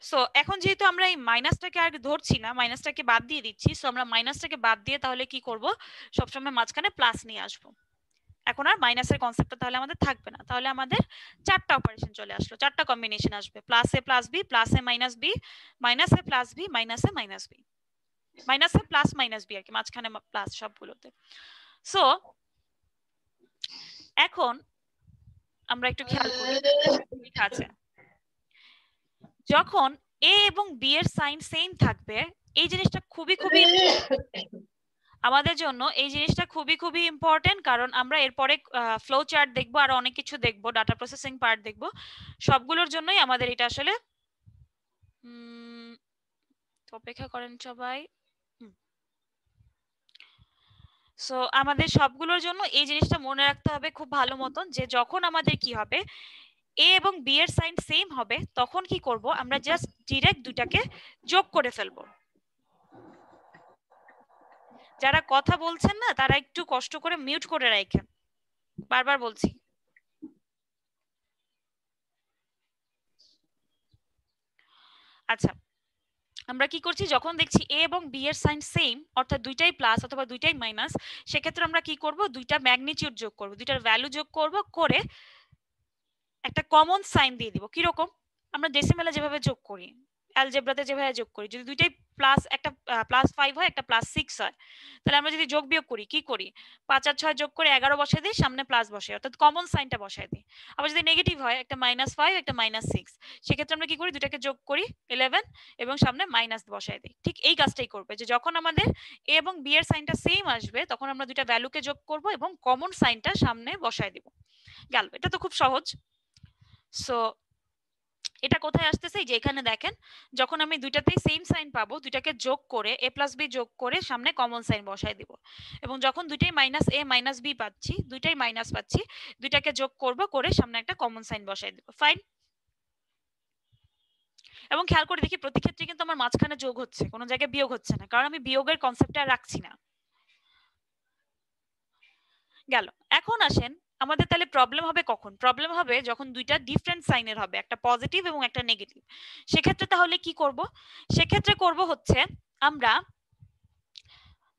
সো এখন যেহেতু আমরা এই মাইনাসটাকে আর ধরছি না, মাইনাসটাকে বাদ দিয়ে দিচ্ছি, সো আমরা মাইনাসটাকে বাদ দিয়ে তাহলে কি করব, সবসময় মাঝখানে প্লাস নিয়ে আসবো। এখন আর মাইনাসের কনসেপ্টটা তাহলে আমাদের থাকবে না, তাহলে আমাদের চারটা অপারেশন চলে আসলো, চারটা কম্বিনেশন আসবে, প্লাস এ প্লাস বি, প্লাস এ মাইনাস বি, মাইনাস এ প্লাস বি, মাইনাস এ মাইনাস বি, মাইনাস এ প্লাস মাইনাস বি আর কি, মাঝখানে প্লাস সবগুলোতে। সো এখন আমরা একটু খেয়াল করি, ঠিক আছে, যখন এ এবং বি এর সাইন সেম থাকবে, এই জিনিসটা খুবই খুবই আমাদের জন্য, এই জিনিসটা খুবই খুবই ইম্পর্টেন্ট, কারণ আমরা এরপরে ফ্লো চার্ট দেখবো, আর অনেক কিছু দেখবো, ডাটা প্রসেসিং পার্ট দেখবো, সবগুলোর জন্যই আমাদের এটা আসলে অপেক্ষা করেন সবাই। সো আমাদের সবগুলোর জন্য এই জিনিসটা মনে রাখতে হবে খুব ভালো মতন, যে যখন আমাদের কি হবে, এ এবং বি এর সাইন সেম হবে, তখন কি করব, আমরা জাস্ট ডিরেক্ট দুটাকে যোগ করে ফেলবো। যারা কথা বলছেন না, তারা একটু কষ্ট করে মিউট করে রাখেন, বারবার বলছি। আচ্ছা, আমরা কি করছি, যখন দেখছি এ এবং বি এর সাইন সেম, অর্থাৎ দুইটাই প্লাস অথবা দুইটাই মাইনাস, সেক্ষেত্রে আমরা কি করব, দুইটা ম্যাগনিটিউড যোগ করব, দুইটার ভ্যালু যোগ করব, করে একটা কমন সাইন দিয়ে দিব। কি রকম, আমরা ডেসিমেলে যেভাবে যোগ করি, অ্যালজেব্রাতে যেভাবে যোগ করি, যদি দুইটাই প্লাস, একটা +5 হয়, একটা +6 হয়, তাহলে আমরা যদি যোগ বিয়োগ করি, কি করি, 5 আর 6 যোগ করে 11 বসাই দিই, সামনে প্লাস বসাই, অর্থাৎ কমন সাইনটা বসাই দিই। আবার যদি নেগেটিভ হয়, একটা -5 একটা -6, সেক্ষেত্রে আমরা কি করি, দুটাকে যোগ করি 11 এবং সামনে মাইনাস বসাই দিই। ঠিক এই কাজটাই করবে, যে যখন আমাদের এ এবং বি এর সাইনটা সেম আসবে, তখন আমরা দুইটা ভ্যালুকে যোগ করব এবং কমন সাইনটা সামনে বসাই দিব। গেল, এটা তো খুব সহজ। সো এটা কোথায় আসতেছে, যে এখানে দেখেন, যখন আমি দুইটাতেই সেম সাইন পাবো, দুইটাকে যোগ করে a প্লাস বি যোগ করে সামনে কমন সাইন বসাই দিব, এবং যখন দুইটাই মাইনাস এ মাইনাস বি পাচ্ছি, দুইটাই মাইনাস পাচ্ছি, দুইটাকে যোগ করব, করে সামনে একটা কমন সাইন বসাই দিব। ফাইন। এবং খেয়াল করে দেখি, প্রতি ক্ষেত্রে কিন্তু আমার মাঝখানে যোগ হচ্ছে, কোনো জায়গায় বিয়োগ হচ্ছে না, কারণ আমি বিয়োগের কনসেপ্টটা রাখছি না। গেল। এখন আসেন, আমাদের তাহলে প্রবলেম হবে কখন, প্রবলেম হবে যখন দুইটা ডিফারেন্ট সাইনের হবে, একটা পজিটিভ এবং একটা নেগেটিভ। সেক্ষেত্রে তাহলে কি করব, সেক্ষেত্রে করব হচ্ছে, আমরা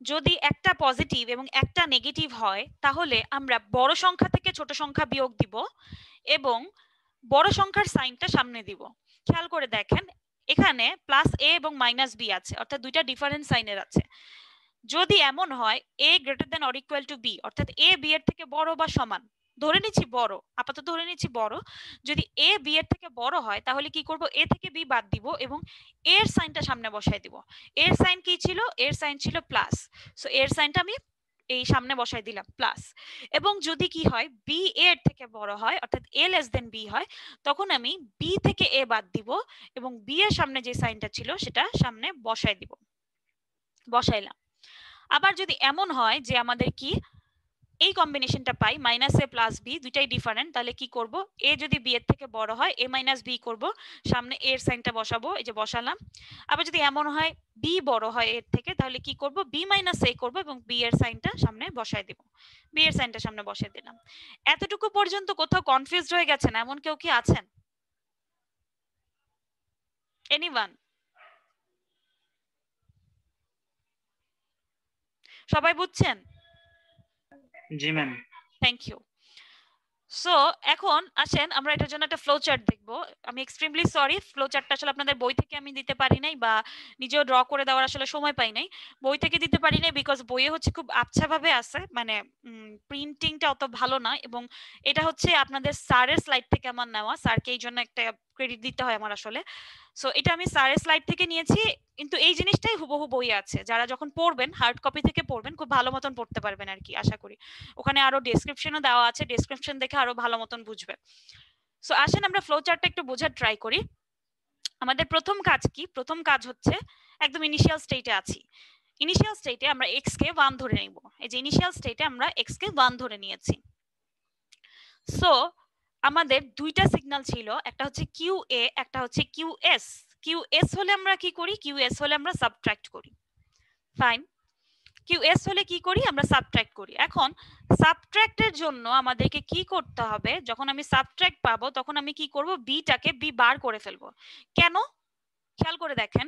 যদি একটা পজিটিভ এবং একটা নেগেটিভ হয়, তাহলে আমরা বড় সংখ্যা থেকে ছোট সংখ্যা বিয়োগ দিব এবং বড় সংখ্যার সাইনটা সামনে দিব। খেয়াল করে দেখেন, এখানে প্লাস এ এবং মাইনাস বি আছে, অর্থাৎ দুইটা ডিফারেন্ট সাইনের আছে। যদি এমন হয় a greater than or equal to b, অর্থাৎ a b এর থেকে বড় বা সমান, ধরে নিচ্ছি বড়, আপাতত ধরে নিচ্ছি বড়, যদি a b এর থেকে বড় হয়, তাহলে কি করব, a থেকে b বাদ দিব এবং a এর সাইনটা সামনে বসাই দিব। এর সাইন কি ছিল, এর সাইন ছিল প্লাস, সো এর সাইনটা আমি এই সামনে বসাই দিলাম প্লাস। এবং যদি কি হয়, b এর থেকে বড় হয়, অর্থাৎ a লেস দেন b হয়, তখন আমি b থেকে a বাদ দিব এবং b এর সামনে যে সাইনটা ছিল সেটা সামনে বসাই দিব, বসাইলাম। আবার যদি এমন হয় যে আমাদের কি এই কম্বিনেশনটা পাই, মাইনাস এ প্লাস বি, দুইটাই ডিফারেন্ট, তাহলে কি করব, এ যদি বি এর থেকে বড় হয়, এ মাইনাস বি করব, সামনে এ এর সাইনটা বসাবো, এই যে বসালাম। আবার যদি এমন হয় বি বড় হয় এর থেকে, তাহলে কি করব, বি মাইনাস এ করব এবং বি এর সাইনটা সামনে বসাই দিব, বি এর সাইনটা সামনে বসাই দিলাম। এতটুকু পর্যন্ত কোথাও কনফিউজড হয়ে গেছেন এমন কেউ কি আছেন? এনিওয়ান? সবাই বুঝছেন? জি ম্যাম। Thank you. সো এখন আসেন আমরা এটার জন্য একটা ফ্লো চার্ট দেখবো। আমি এক্সট্রিমলি সরি, ফ্লো চার্টটা আসলে আপনাদের বই থেকে আমি দিতে পারি নাই, বা নিজেও ড্র করে দেওয়ার আসলে সময় পাই নাই, বই থেকে দিতে পারি নাই, বিকজ বইয়ে হচ্ছে খুব আবছা ভাবে আছে, মানে প্রিন্টিংটা অত ভালো না, এবং এটা হচ্ছে আপনাদের স্যারের স্লাইড থেকে আমার নেওয়া, স্যারকে এই জন্য একটা ক্রেডিট দিতে হয় আমার আসলে। সো এটা আমি স্যারের স্লাইড থেকে নিয়েছি, কিন্তু এই জিনিসটাই হুবহু বইয়ে আছে। যারা যখন পড়বেন, হার্ড কপি থেকে পড়বেন, খুব ভালো মতন পড়তে পারবেন আর কি, আশা করি। ওখানে আরো ডেসক্রিপশনও দেওয়া আছে, ডেসক্রিপশন দেখে আরো ভালো মতন বুঝবে। সো আসেন আমরা ফ্লো চার্টটা একটু বোঝার ট্রাই করি। আমাদের প্রথম কাজ কি? প্রথম কাজ হচ্ছে একদম ইনিশিয়াল স্টেটে আছি। ইনিশিয়াল স্টেটে আমরা x কে 1 ধরে নিব। এই যে ইনিশিয়াল স্টেটে আমরা x কে 1 ধরে নিয়েছি। সো আমাদের দুইটা সিগন্যাল ছিল, একটা হচ্ছে QA, একটা হচ্ছে QS। QS হলে আমরা কি করি? QS হলে আমরা সাবট্রাক্ট করি। ফাইন। QS হলে কি করি? আমরা সাবট্রাক্ট করি। এখন সাবট্রাক্টের জন্য আমাদেরকে কি করতে হবে? যখন আমি সাবট্রাক্ট পাবো তখন আমি কি করব? b টাকে b বার করে ফেলবো। কেন? খেয়াল করে দেখেন,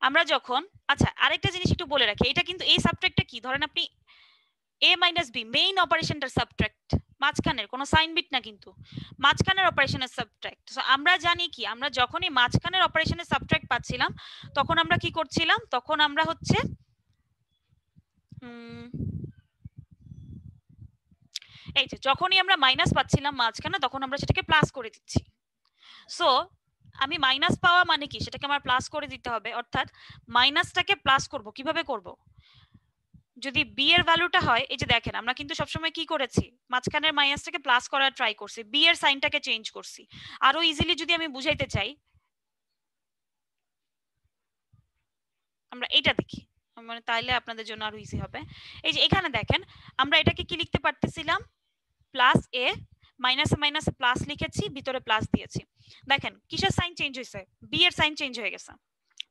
আমরা যখন, আচ্ছা আরেকটা জিনিস একটু বলে রাখি, এটা কিন্তু এই সাবট্রাক্টটা কি, ধরেন আপনি a মাইনাস b মেইন অপারেশনটার সাবট্রাক্ট, মাঝখানের কোনো সাইন বিট না, কিন্তু মাঝখানের অপারেশনের সাবট্রাক্ট। সো আমরা জানি কি, আমরা যখনই মাঝখানের অপারেশনের সাবট্রাক্ট পাচ্ছিলাম তখন আমরা কি করছিলাম? তখন আমরা হচ্ছে এই যে যখনই আমরা মাইনাস পাচ্ছিলাম মাঝখানে তখন আমরা সেটাকে প্লাস করে দিচ্ছি। সো আমি মাইনাস পাওয়া মানে কি, সেটাকে আমার প্লাস করে দিতে হবে, অর্থাৎ মাইনাসটাকে প্লাস করব। কিভাবে করব? যদি b এর ভ্যালুটা হয়, এই যে দেখেন আমরা কিন্তু সবসময় কি করেছি, মাঝখানের মাইনাসটাকে প্লাস করার ট্রাই করছি, b এর সাইনটাকে চেঞ্জ করছি। আরো ইজিলি যদি আমি বুঝাইতে চাই, আমরা এটা দেখি, মানে তাইলে আপনাদের জন্য আরো ইজি হবে। এই যে এখানে দেখেন আমরা এটাকে কি লিখতে পারতেছিলাম, প্লাস a, মাইনাসে মাইনাসে প্লাস লিখেছি, ভিতরে প্লাস দিয়েছি। দেখেন কিসের সাইন চেঞ্জ হয়েছে? b এর সাইন চেঞ্জ হয়ে গেছে।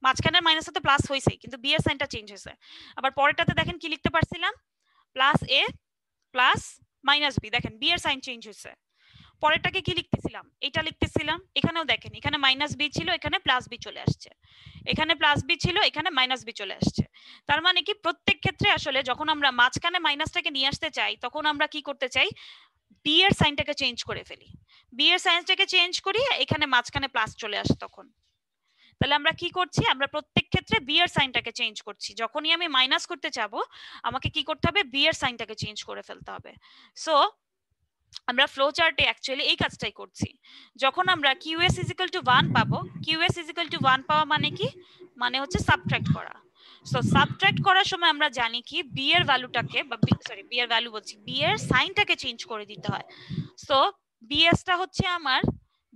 মাঝখানের মাইনাসে তো প্লাস হয়েছেই, কিন্তু b এর সাইনটা চেঞ্জ হয়েছে। আবার পরেরটাতে দেখেন কি লিখতে পারছিলাম, plus a plus minus b, দেখেন b এর সাইন চেঞ্জ হয়েছে। পরেরটাকে কি লিখতেছিলাম? এটা লিখতেছিলাম। এখানেও দেখেন এখানে মাইনাস b ছিল, এখানে প্লাস b চলে আসছে, এখানে প্লাস b ছিল, এখানে মাইনাস b চলে আসছে। তার মানে কি, প্রত্যেক ক্ষেত্রে আসলে যখন আমরা মাঝখানে মাইনাসটাকে নিয়ে আসতে চাই তখন আমরা কি করতে চাই, b এর সাইনটাকে চেঞ্জ করে ফেলি। b এর সাইনটাকে চেঞ্জ করি, এখানে মাঝখানে প্লাস চলে আসে তখন। তাহলে আমরা কি করছি, আমরা প্রত্যেক ক্ষেত্রে b এর সাইনটাকে চেঞ্জ করছি। যখনই আমি মাইনাস করতে যাব আমাকে কি করতে হবে, b এর সাইনটাকে চেঞ্জ করে ফেলতে হবে। সো আমরা ফ্লো চার্টে অ্যাকচুয়ালি এই কাজটাই করছি। যখন আমরা QS = 1 পাবো, QS = 1 পাওয়া মানে কি, মানে হচ্ছে সাবট্রাক্ট করা। সো সাবট্রাক্ট করার সময় আমরা জানি কি, b এর ভ্যালুটাকে বা b এর ভ্যালু বলছি, b এর সাইনটাকে চেঞ্জ করে দিতে হয়। সো bs টা হচ্ছে আমার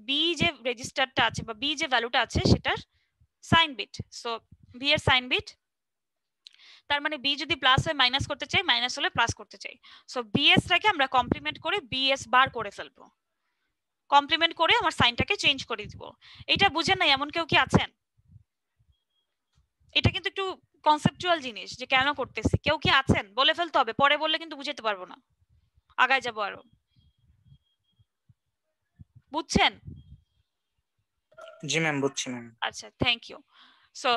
b যে রেজিস্টারটা আছে বা b যে ভ্যালুটা আছে সেটার সাইন বিট। সো b এর সাইন বিট, তার মানে b যদি প্লাস হয় মাইনাস করতে চাই, মাইনাস হলে প্লাস করতে চাই। সো bs টাকে আমরা কমপ্লিমেন্ট করে bs বার করে ফেলবো, কমপ্লিমেন্ট করে আমার সাইনটাকে চেঞ্জ করে দিব। এটা বুঝেন না এমন কেউ কি আছেন? এটা কিন্তু একটু কনসেপচুয়াল জিনিস, যে কেন করতেছি, কেউ কি আছেন? বলে ফেলতে হবে, পরে বললে কিন্তু বুঝাতে পারবো না, আগায় যাবো আরো। বুঝছেন? জি ম্যাম, বুঝছি ম্যাম। আচ্ছা, থ্যাংক ইউ। সো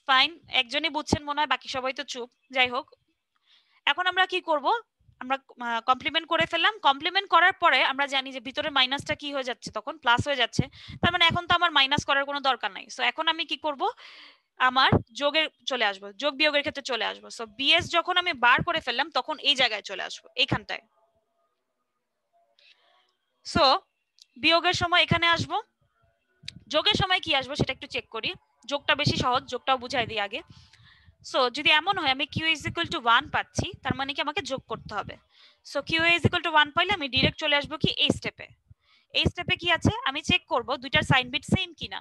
ফাইন, একজনই বুঝছেন মনে হয়, বাকি সবাই তো চুপ। যাই হোক, এখন আমরা কি করব, আমরা কমপ্লিমেন্ট করে ফেললাম। কমপ্লিমেন্ট করার পরে আমরা জানি যে ভিতরে মাইনাসটা কি হয়ে যাচ্ছে, তখন প্লাস হয়ে যাচ্ছে। তার মানে এখন তো আমার মাইনাস করার কোনো দরকার নাই। সো এখন আমি কি করব, আমার যোগের চলে আসবো, যোগ বিয়োগের ক্ষেত্রে চলে আসবো। সো বিএস যখন আমি বার করে ফেললাম তখন এই জায়গায় চলে আসবো, এইখানটায়। সো বিয়োগের সময় এখানে আসবো, যোগের সময় কি আসবো সেটা একটু চেক করি। যোগটা বেশি সহজ, যোগটাও বুঝাই দিই আগে। সো যদি এমন হয় আমি q = 1 পাচ্ছি, তার মানে কি আমাকে যোগ করতে হবে। সো q = 1 পাইলে আমি ডাইরেক্ট চলে আসবো কি, এই স্টেপে। এই স্টেপে কি আছে, আমি চেক করব দুইটার সাইন বিট সেম কিনা।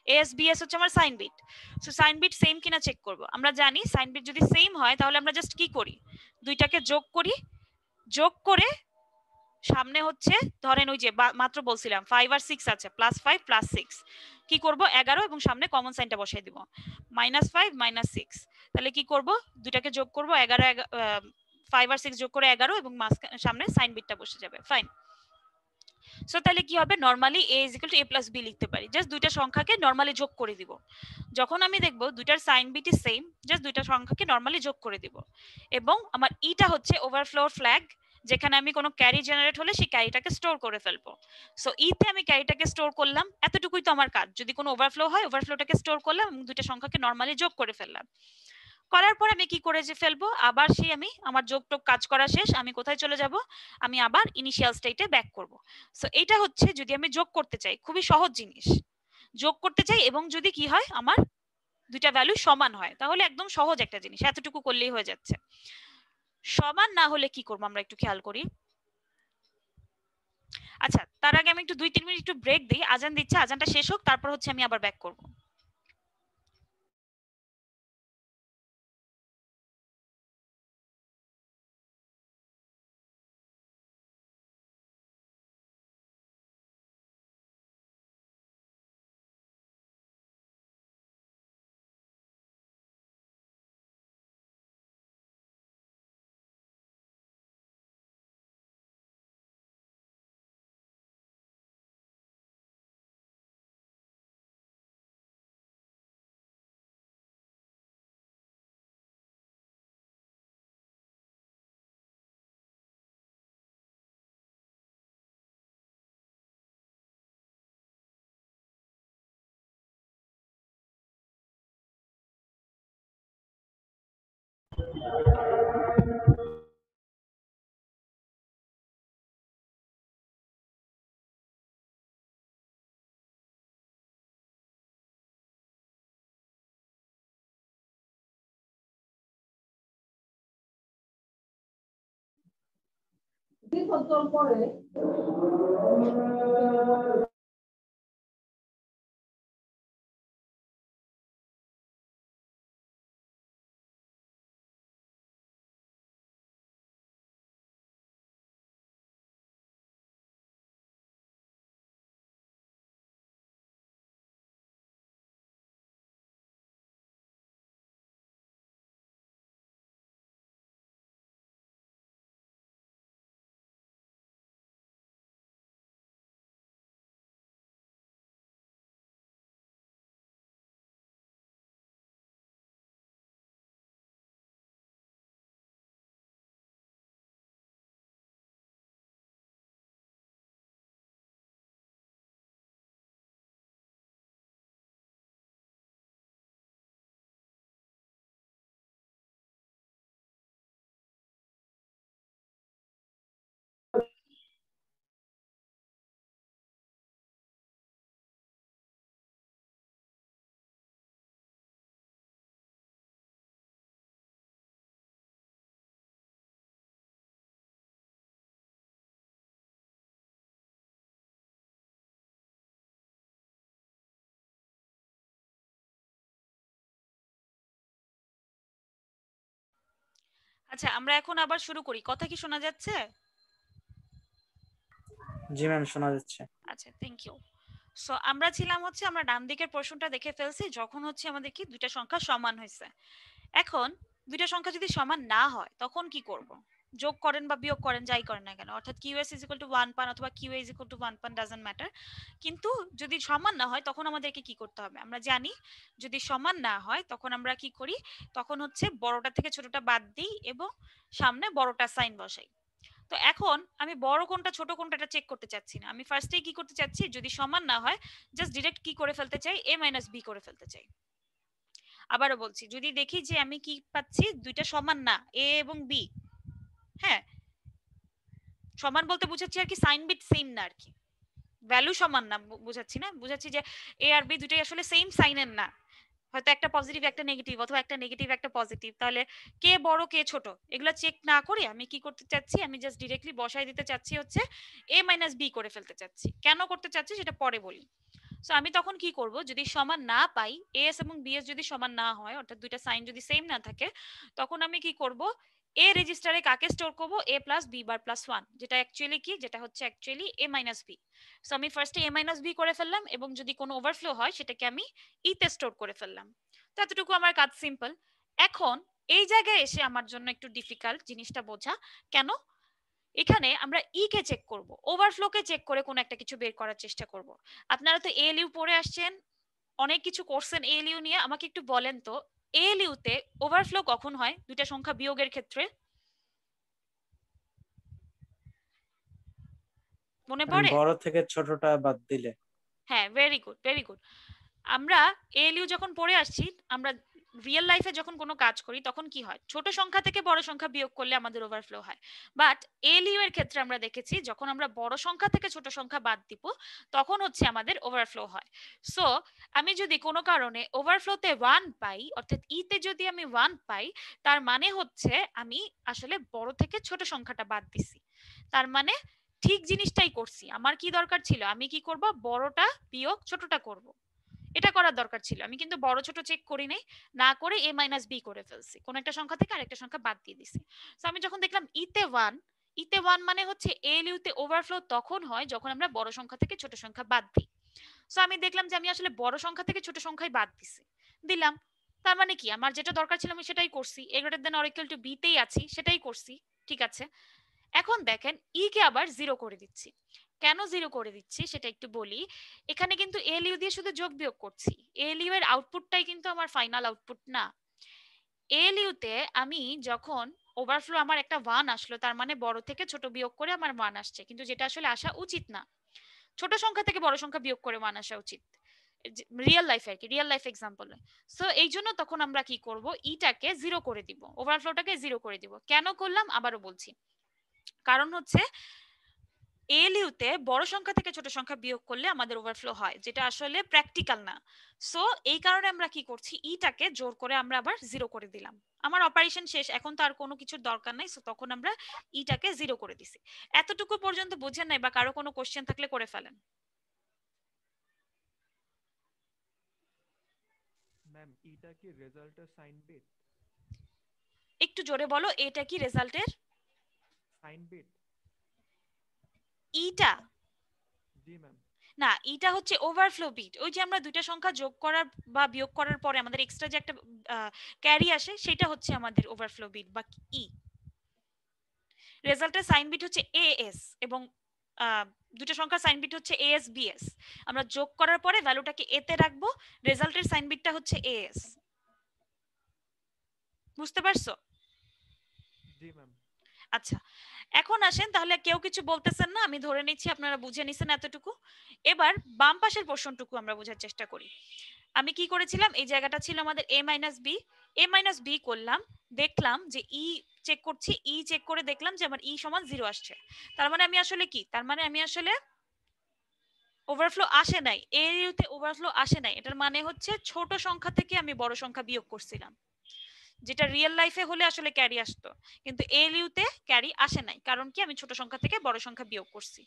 as bs হচ্ছে আমার sign bit. So sign bit same কিনা চেক করব। আমরা জানি সাইন বিট যদি সেম হয় তাহলে আমরা জাস্ট কি করি, দুইটাকে যোগ করি, যোগ করে সামনে হচ্ছে ধরেন ওই যে মাত্র বলছিলাম 5 আর 6 আছে, +5 +6 কি করব, 11 এবং সামনে কমন সাইনটা বসাই দিব, -5 -6। তাহলে কি করব, দুটাকে যোগ করব, 11 5 আর 6 যোগ করে 11 এবং সামনে সাইন বিটটা বসে যাবে। ফাইন। সো তাহলে কি হবে, নরমালি a = a + b লিখতে পারি, জাস্ট দুইটা সংখ্যাকে নরমালি যোগ করে দিব। যখন আমি দেখব দুইটার সাইন বিট সেম, জাস্ট দুইটা সংখ্যাকে নরমালি যোগ করে দিব। এবং আমার ইটা হচ্ছে ওভারফ্লো ফ্ল্যাগ, যেখানে আমি কোনো ক্যারি জেনারেট হলে সেই ক্যারিটাকে স্টোর করে ফেলবো। সো ইতে আমি ক্যারিটাকে স্টোর করলাম, এতটুকুই তো আমার কাজ। যদি কোনো ওভারফ্লো হয়, ওভারফ্লোটাকে স্টোর করলাম এবং দুইটা সংখ্যাকে নরমালি যোগ করে ফেললাম। করার পর আমি কি করে যে ফেলবো, আবার সেই আমি আমার যোগটোগ কাজ করা শেষ, আমি কোথায় চলে যাব, আমি আবার ইনিশিয়াল স্টেটে ব্যাক করব। সো এটা হচ্ছে যদি আমি যোগ করতে চাই, খুবই সহজ জিনিস। যোগ করতে চাই এবং যদি কি হয়, আমার দুইটা ভ্যালু সমান হয়, তাহলে একদম সহজ একটা জিনিস, এতটুকু করলেই হয়ে যাচ্ছে। সমান না হলে কি করব আমরা একটু খেয়াল করি। আচ্ছা, তার আগে আমি একটু 2-3 মিনিট একটু ব্রেক দিই, আজান দিচ্ছে, আজানটা শেষ হোক, তারপর হচ্ছে আমি আবার ব্যাক করব। আচ্ছা, আমরা এখন আবার শুরু করি। কথা কি শোনা যাচ্ছে? জি ম্যাম, শোনা যাচ্ছে। আচ্ছা, থ্যাংক ইউ। সো আমরা ছিলাম হচ্ছে, আমরা ডান দিকের পোর্শনটা দেখে ফেলছি, যখন হচ্ছে আমাদের কি দুইটা সংখ্যা সমান হয়েছে। এখন দুইটা সংখ্যা যদি সমান না হয় তখন কি করব? যোগ করেন বা বিয়োগ করেন, যাই করেন না কেন, অর্থাৎ QS is equal to 1 পান অথবা QA is equal to 1 পান, ডাজন্ট ম্যাটার। কিন্তু যদি সমান না হয় তখন আমাদেরকে কি করতে হবে? আমরা জানি যদি সমান না হয় তখন আমরা কি করি? তখন হচ্ছে বড়টা থেকে ছোটটা বাদ দিই এবং সামনে বড়টা সাইন বসাই। তো এখন আমি বড় কোনটা ছোট কোনটা এটা চেক করতে চাচ্ছি না, আমি ফার্স্টেই কি করতে চাচ্ছি, যদি সমান না হয় জাস্ট ডিরেক্ট কি করে ফেলতে চাই, a মাইনাস b করে ফেলতে চাই। আবারও বলছি, যদি দেখি যে আমি কি পাচ্ছি, দুইটা সমান না, a এবং b, হ্যাঁ সমান বলতে বুঝাচ্ছি আর কি সাইন বিট সেম না আর কি, ভ্যালু সমান না বুঝাচ্ছি না, বুঝাচ্ছি যে a আর b দুটাই আসলে সেম সাইনের না, হয়তো একটা পজিটিভ একটা নেগেটিভ অথবা একটা নেগেটিভ একটা পজিটিভ, তাহলে কে বড় কে ছোট এগুলো চেক না করে আমি কি করতে চাচ্ছি, আমি জাস্ট ডিরেক্টলি বসাই দিতে চাচ্ছি হচ্ছে a মাইনাস b করে ফেলতে চাচ্ছি। কেন করতে চাচ্ছি সেটা পরে বলি। সো আমি তখন কি করব, যদি সমান না পাই, as এবং bs যদি সমান না হয়, অর্থাৎ দুইটা সাইন যদি সেম না থাকে, তখন আমি কি করব, a রেজিস্টারে কাকে স্টোর করব, a plus b bar plus 1, যেটা অ্যাকচুয়ালি কি, যেটা হচ্ছে actually a minus b। So আমি ফার্স্টে a মাইনাস b করে ফেললাম এবং যদি কোনো ওভারফ্লো হয় সেটাকে আমি e তে স্টোর করে ফেললাম। তো এতটুকু আমার কাজ সিম্পল। এখন এই জায়গায় এসে আমার জন্য একটু ডিফিকাল্ট জিনিসটা বোঝা। কেন? এখানে আমরা ই কে চেক করব, ওভারফ্লো কে চেক করে কোন একটা কিছু বের করার চেষ্টা করব। আপনারা তো এএলইউ পড়ে আসছেন, অনেক কিছু করছেন এএলইউ নিয়ে, আমাকে একটু বলেন তো এএলইউ তে ওভারফ্লো কখন হয় দুইটা সংখ্যা বিয়োগের ক্ষেত্রে? মনে পড়ে? বড় থেকে ছোটটা বাদ দিলে। হ্যাঁ, ভেরি গুড ভেরি গুড। আমরা এএলইউ যখন পড়ে আসছি, আমরা রিয়েল লাইফে যখন কোনো কাজ করি তখন কি হয়, ছোট সংখ্যা থেকে বড় সংখ্যা বিয়োগ করলে আমাদের ওভারফ্লো হয়। বাট এএলইউ এর ক্ষেত্রে আমরা দেখেছি যখন আমরা বড় সংখ্যা থেকে ছোট সংখ্যা বাদ দিব তখন হচ্ছে আমাদের ওভারফ্লো হয়। সো আমি যদি কোনো কারণে ওভারফ্লোতে 1 পাই, অর্থাৎ ইতে যদি আমি 1 পাই, তার মানে হচ্ছে আমি আসলে বড় থেকে ছোট সংখ্যাটা বাদ দিছি। তার মানে ঠিক জিনিসটাই করছি। আমার কি দরকার ছিল, আমি কি করব, বড়টা বিয়োগ ছোটটা করব, এটা করার দরকার ছিল। আমি কিন্তু বড় ছোট চেক করি নাই, না করে a মাইনাস বি করে ফেলছি, কোন একটা সংখ্যা থেকে আরেকটা সংখ্যা বাদ দিয়ে দিছি। তো আমি যখন দেখলাম ইতে 1 মানে হচ্ছে এলইউ তে ওভারফ্লো তখন হয় যখন আমরা বড় সংখ্যা থেকে ছোট সংখ্যা বাদ দিই। সো আমি দেখলাম যে আমি আসলে বড় সংখ্যা থেকে ছোট সংখ্যাই বাদ দিলাম। তার মানে কি, আমার যেটা দরকার ছিল আমি সেটাই করছি, a greater than or equal to b তেই আছি, সেটাই করছি। ঠিক আছে, এখন দেখেন ই কে আবার 0 করে দিচ্ছি। কেন 0 করে দিচ্ছি সেটা একটু বলি। এখানে কিন্তু এলইউ দিয়ে শুধু যোগ বিয়োগ করছি, এলইউ এর আউটপুটটাই কিন্তু আমার ফাইনাল আউটপুট না। এলইউ তে আমি যখন ওভারফ্লো আমার একটা 1 আসলো, তার মানে বড় থেকে ছোট বিয়োগ করে আমার 1 আসছে, কিন্তু যেটা আসলে আসা উচিত না। ছোট সংখ্যা থেকে বড় সংখ্যা বিয়োগ করে 1 আসা উচিত রিয়েল লাইফে, আর কি রিয়েল লাইফ এক্সাম্পলে। সো এই জন্য তখন আমরা কি করব, ইটাকে 0 করে দিব, ওভারফ্লোটাকে 0 করে দিব। কেন করলাম আবারও বলছি, কারণ হচ্ছে এলইউ তে বড় সংখ্যা থেকে ছোট সংখ্যা বিয়োগ করলে আমাদের ওভারফ্লো হয়, যেটা আসলে প্র্যাকটিক্যাল না। সো এই কারণে আমরা কি করছি, ইটাকে জোর করে আমরা আবার 0 করে দিলাম। আমার অপারেশন শেষ, এখন তো আর কোনো কিছুর দরকার নাই, সো তখন আমরা ইটাকে 0 করে দিছি। এতটুকু পর্যন্ত বুঝেন নাই, বা কারো কোনো কোশ্চেন থাকলে করে ফেলেন। ম্যাম এটা কি রেজাল্টের সাইন বিট? একটু জোরে বলো, এটা কি রেজাল্টের সাইন বিট? ইটা জি ম্যাম। না, এটা হচ্ছে ওভারফ্লো বিট। ওই যে আমরা দুইটা সংখ্যা যোগ করার বা বিয়োগ করার পরে আমাদের এক্সট্রা যে একটা ক্যারি আসে, সেটা হচ্ছে আমাদের ওভারফ্লো বিট বা ই। রেজাল্টের সাইন বিট হচ্ছে এএস, এবং দুটো সংখ্যার সাইন বিট হচ্ছে এএস বিএস। আমরা যোগ করার পরে ভ্যালুটাকে এ তে রাখবো, রেজাল্টের সাইন বিটটা হচ্ছে এএস। বুঝতে পারছো? জি ম্যাম। আচ্ছা, এখন আসেন, তাহলে কেউ কিছু বলতেছেন না, আমি ধরে নিচ্ছি আপনারা বুঝে নিছেন এতটুকু। এবার বাম পাশের পোর্শনটুকু আমরা বোঝার চেষ্টা করি। আমি কি করেছিলাম, এই জায়গাটা ছিল আমাদের a মাইনাস বি করলাম, দেখলাম যে ই চেক করছি, ই চেক করে দেখলাম যে আমার ই সমান 0 আসছে। তার মানে আমি আসলে কি, তার মানে আমি আসলে ওভারফ্লো আসে নাই, এলইউ তে ওভারফ্লো আসে নাই। এটার মানে হচ্ছে ছোট সংখ্যা থেকে আমি বড় সংখ্যা বিয়োগ করছিলাম, যেটা রিয়েল লাইফে হলে আসলে ক্যারি আসতো, কিন্তু এলইউ তে ক্যারি আসে নাই। কারণ কি, আমি ছোট সংখ্যা থেকে বড় সংখ্যা বিয়োগ করছি।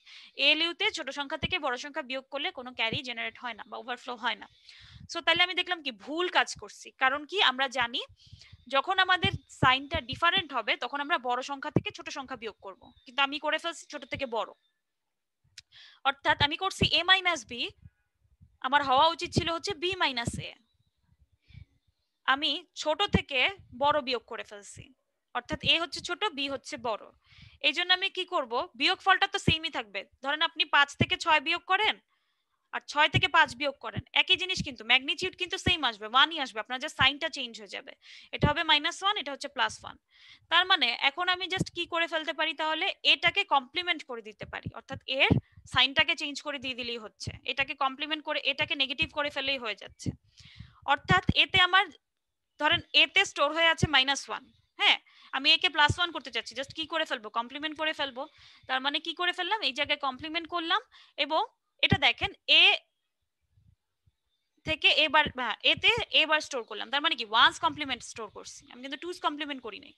এলইউ তে ছোট সংখ্যা থেকে বড় সংখ্যা বিয়োগ করলে কোনো ক্যারি জেনারেট হয় না বা ওভারফ্লো হয় না। সো তাহলে আমি দেখলাম কি ভুল কাজ করছি। কারণ কি, আমরা জানি যখন আমাদের সাইনটা ডিফারেন্ট হবে তখন আমরা বড় সংখ্যা থেকে ছোট সংখ্যা বিয়োগ করব, কিন্তু আমি করে ফেলছি ছোট থেকে বড়। অর্থাৎ আমি করছি a মাইনাস বি, আমার হওয়া উচিত ছিল হচ্ছে b মাইনাস এ। আমি ছোট থেকে বড় বিয়োগ করে ফেলছি, অর্থাৎ a হচ্ছে ছোট, b হচ্ছে বড়। এই জন্য আমি কি করব, বিয়োগ ফলটা তো সেমই থাকবে। ধরেন আপনি 5 থেকে 6 বিয়োগ করেন আর 6 থেকে 5 বিয়োগ করেন, একই জিনিস, কিন্তু ম্যাগনিটিউড কিন্তু সেম আসবে, 1ই আসবে, আপনার যে সাইনটা চেঞ্জ হয়ে যাবে। এটা হবে -1, এটা হচ্ছে +1। তার মানে এখন আমি জাস্ট কি করে ফেলতে পারি, তাহলে এটাকে কমপ্লিমেন্ট করে দিতে পারি, অর্থাৎ এর সাইনটাকে চেঞ্জ করে দিয়ে দিলেই হচ্ছে, এটাকে কমপ্লিমেন্ট করে এটাকে নেগেটিভ করে ফেললেই হয়ে যাচ্ছে। অর্থাৎ এতে আমার ধরেন এতে স্টোর হয়ে আছে -1, হ্যাঁ, আমি একে +1 করতে চাচ্ছি, জাস্ট কি করে ফেলবো, কমপ্লিমেন্ট করে ফেলবো। তার মানে কি করে ফেললাম, এই জায়গায় কমপ্লিমেন্ট করলাম, এবং এটা দেখেন এ থেকে এবার এতে এবার স্টোর করলাম, তার মানে কি ওয়ান্স কমপ্লিমেন্ট স্টোর করছি, আমি কিন্তু টুস কমপ্লিমেন্ট করি নাই।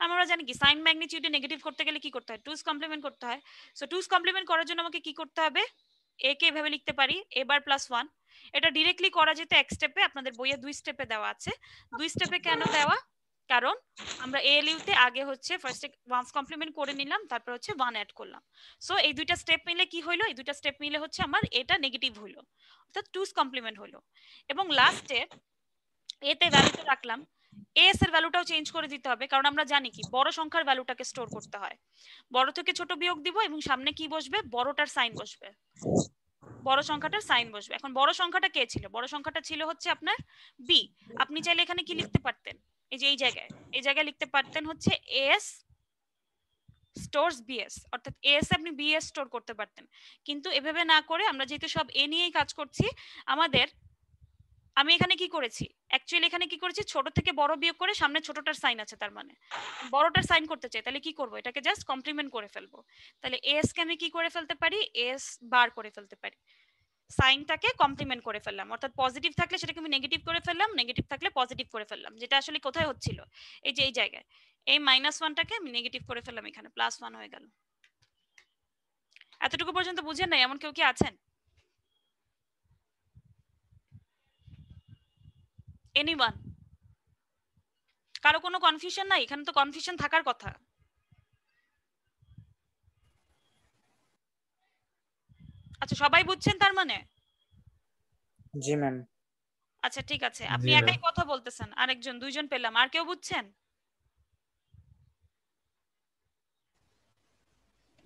আমরা জানি কি সাইন ম্যাগনিটিউডে নেগেটিভ করতে গেলে কি করতে হয়, টুস কমপ্লিমেন্ট করতে হয়। সো টুস কমপ্লিমেন্ট করার জন্য আমাকে কি করতে হবে, এ কে এভাবে লিখতে পারি এবার +1। এটা ডিরেক্টলি করা যেত এক স্টেপে, আপনাদের বইয়ে 2 স্টেপে দেওয়া আছে। 2 স্টেপে কেন দেওয়া, কারণ আমরা এএলইউ তে আগে হচ্ছে ফার্স্টে ওয়ান্স কমপ্লিমেন্ট করে নিলাম, তারপর হচ্ছে 1 অ্যাড করলাম। সো এই দুইটা স্টেপ মিলে কি হইলো, এই দুইটা স্টেপ মিলে হচ্ছে আমার এটা নেগেটিভ হইলো, অর্থাৎ টুস কমপ্লিমেন্ট হইলো। এবং লাস্টে এতে ভ্যালুটা রাখলাম, এস এর ভ্যালুটাও চেঞ্জ করে দিতে হবে, কারণ আমরা জানি কি বড় সংখ্যার ভ্যালুটাকে স্টোর করতে হয়। বড় থেকে ছোট বিয়োগ দিব, এবং সামনে কি বসবে, বড়টার সাইন বসবে, বড় সংখ্যাটার সাইন বসবে। এখন বড় সংখ্যাটা কে ছিল, বড় সংখ্যাটা ছিল হচ্ছে আপনার বি। আপনি চাইলে এখানে কি লিখতে পারতেন, এই যে এই জায়গায় লিখতে পারতেন হচ্ছে এস স্টোরস বিএস, অর্থাৎ এস আপনি বিএস স্টোর করতে পারতেন, কিন্তু এভাবে না করে আমরা যেহেতু সব এ নিয়েই কাজ করছি, আমি এখানে কি করেছি, অ্যাকচুয়ালি এখানে কি করেছি, ছোট থেকে বড় বিয়োগ করে সামনে ছোটটার সাইন আছে, তার মানে বড়টার সাইন করতে চাই, তাহলে কি করব, এটাকে জাস্ট কমপ্লিমেন্ট করে ফেলবো। তাহলে এস কে আমি কি করে ফেলতে পারি, এস বার করে ফেলতে পারি, সাইনটাকে কমপ্লিমেন্ট করে ফেললাম, অর্থাৎ পজিটিভ থাকলে সেটাকে আমি নেগেটিভ করে ফেললাম, নেগেটিভ থাকলে পজিটিভ করে ফেললাম, যেটা আসলে কোথায় হচ্ছিল, এই যে এই জায়গায় এই -1টাকে আমি নেগেটিভ করে ফেললাম, এখানে +1 হয়ে গেল। এতটুকু পর্যন্ত বুঝেন নাই এমন কেউ কি আছেন? এনিওয়ান? কারো কোনো কনফিউশন নাই? এখানে তো কনফিউশন থাকার কথা। আচ্ছা সবাই বুঝছেন তার মানে? জি ম্যাম। আচ্ছা ঠিক আছে, আপনি জি ম্যাম। একাই কথা বলতেছেন, আরেকজন দুইজন পেলাম, আর কেউ বুঝছেন?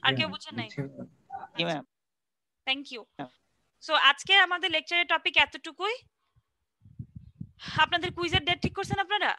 আর কেউ বুঝছেন নাই? জি ম্যাম। Thank you. সো আজকে আমাদের লেকচারের টপিক এতটুকুই। আপনাদের কুইজের ডেট ঠিক করছেন আপনারা?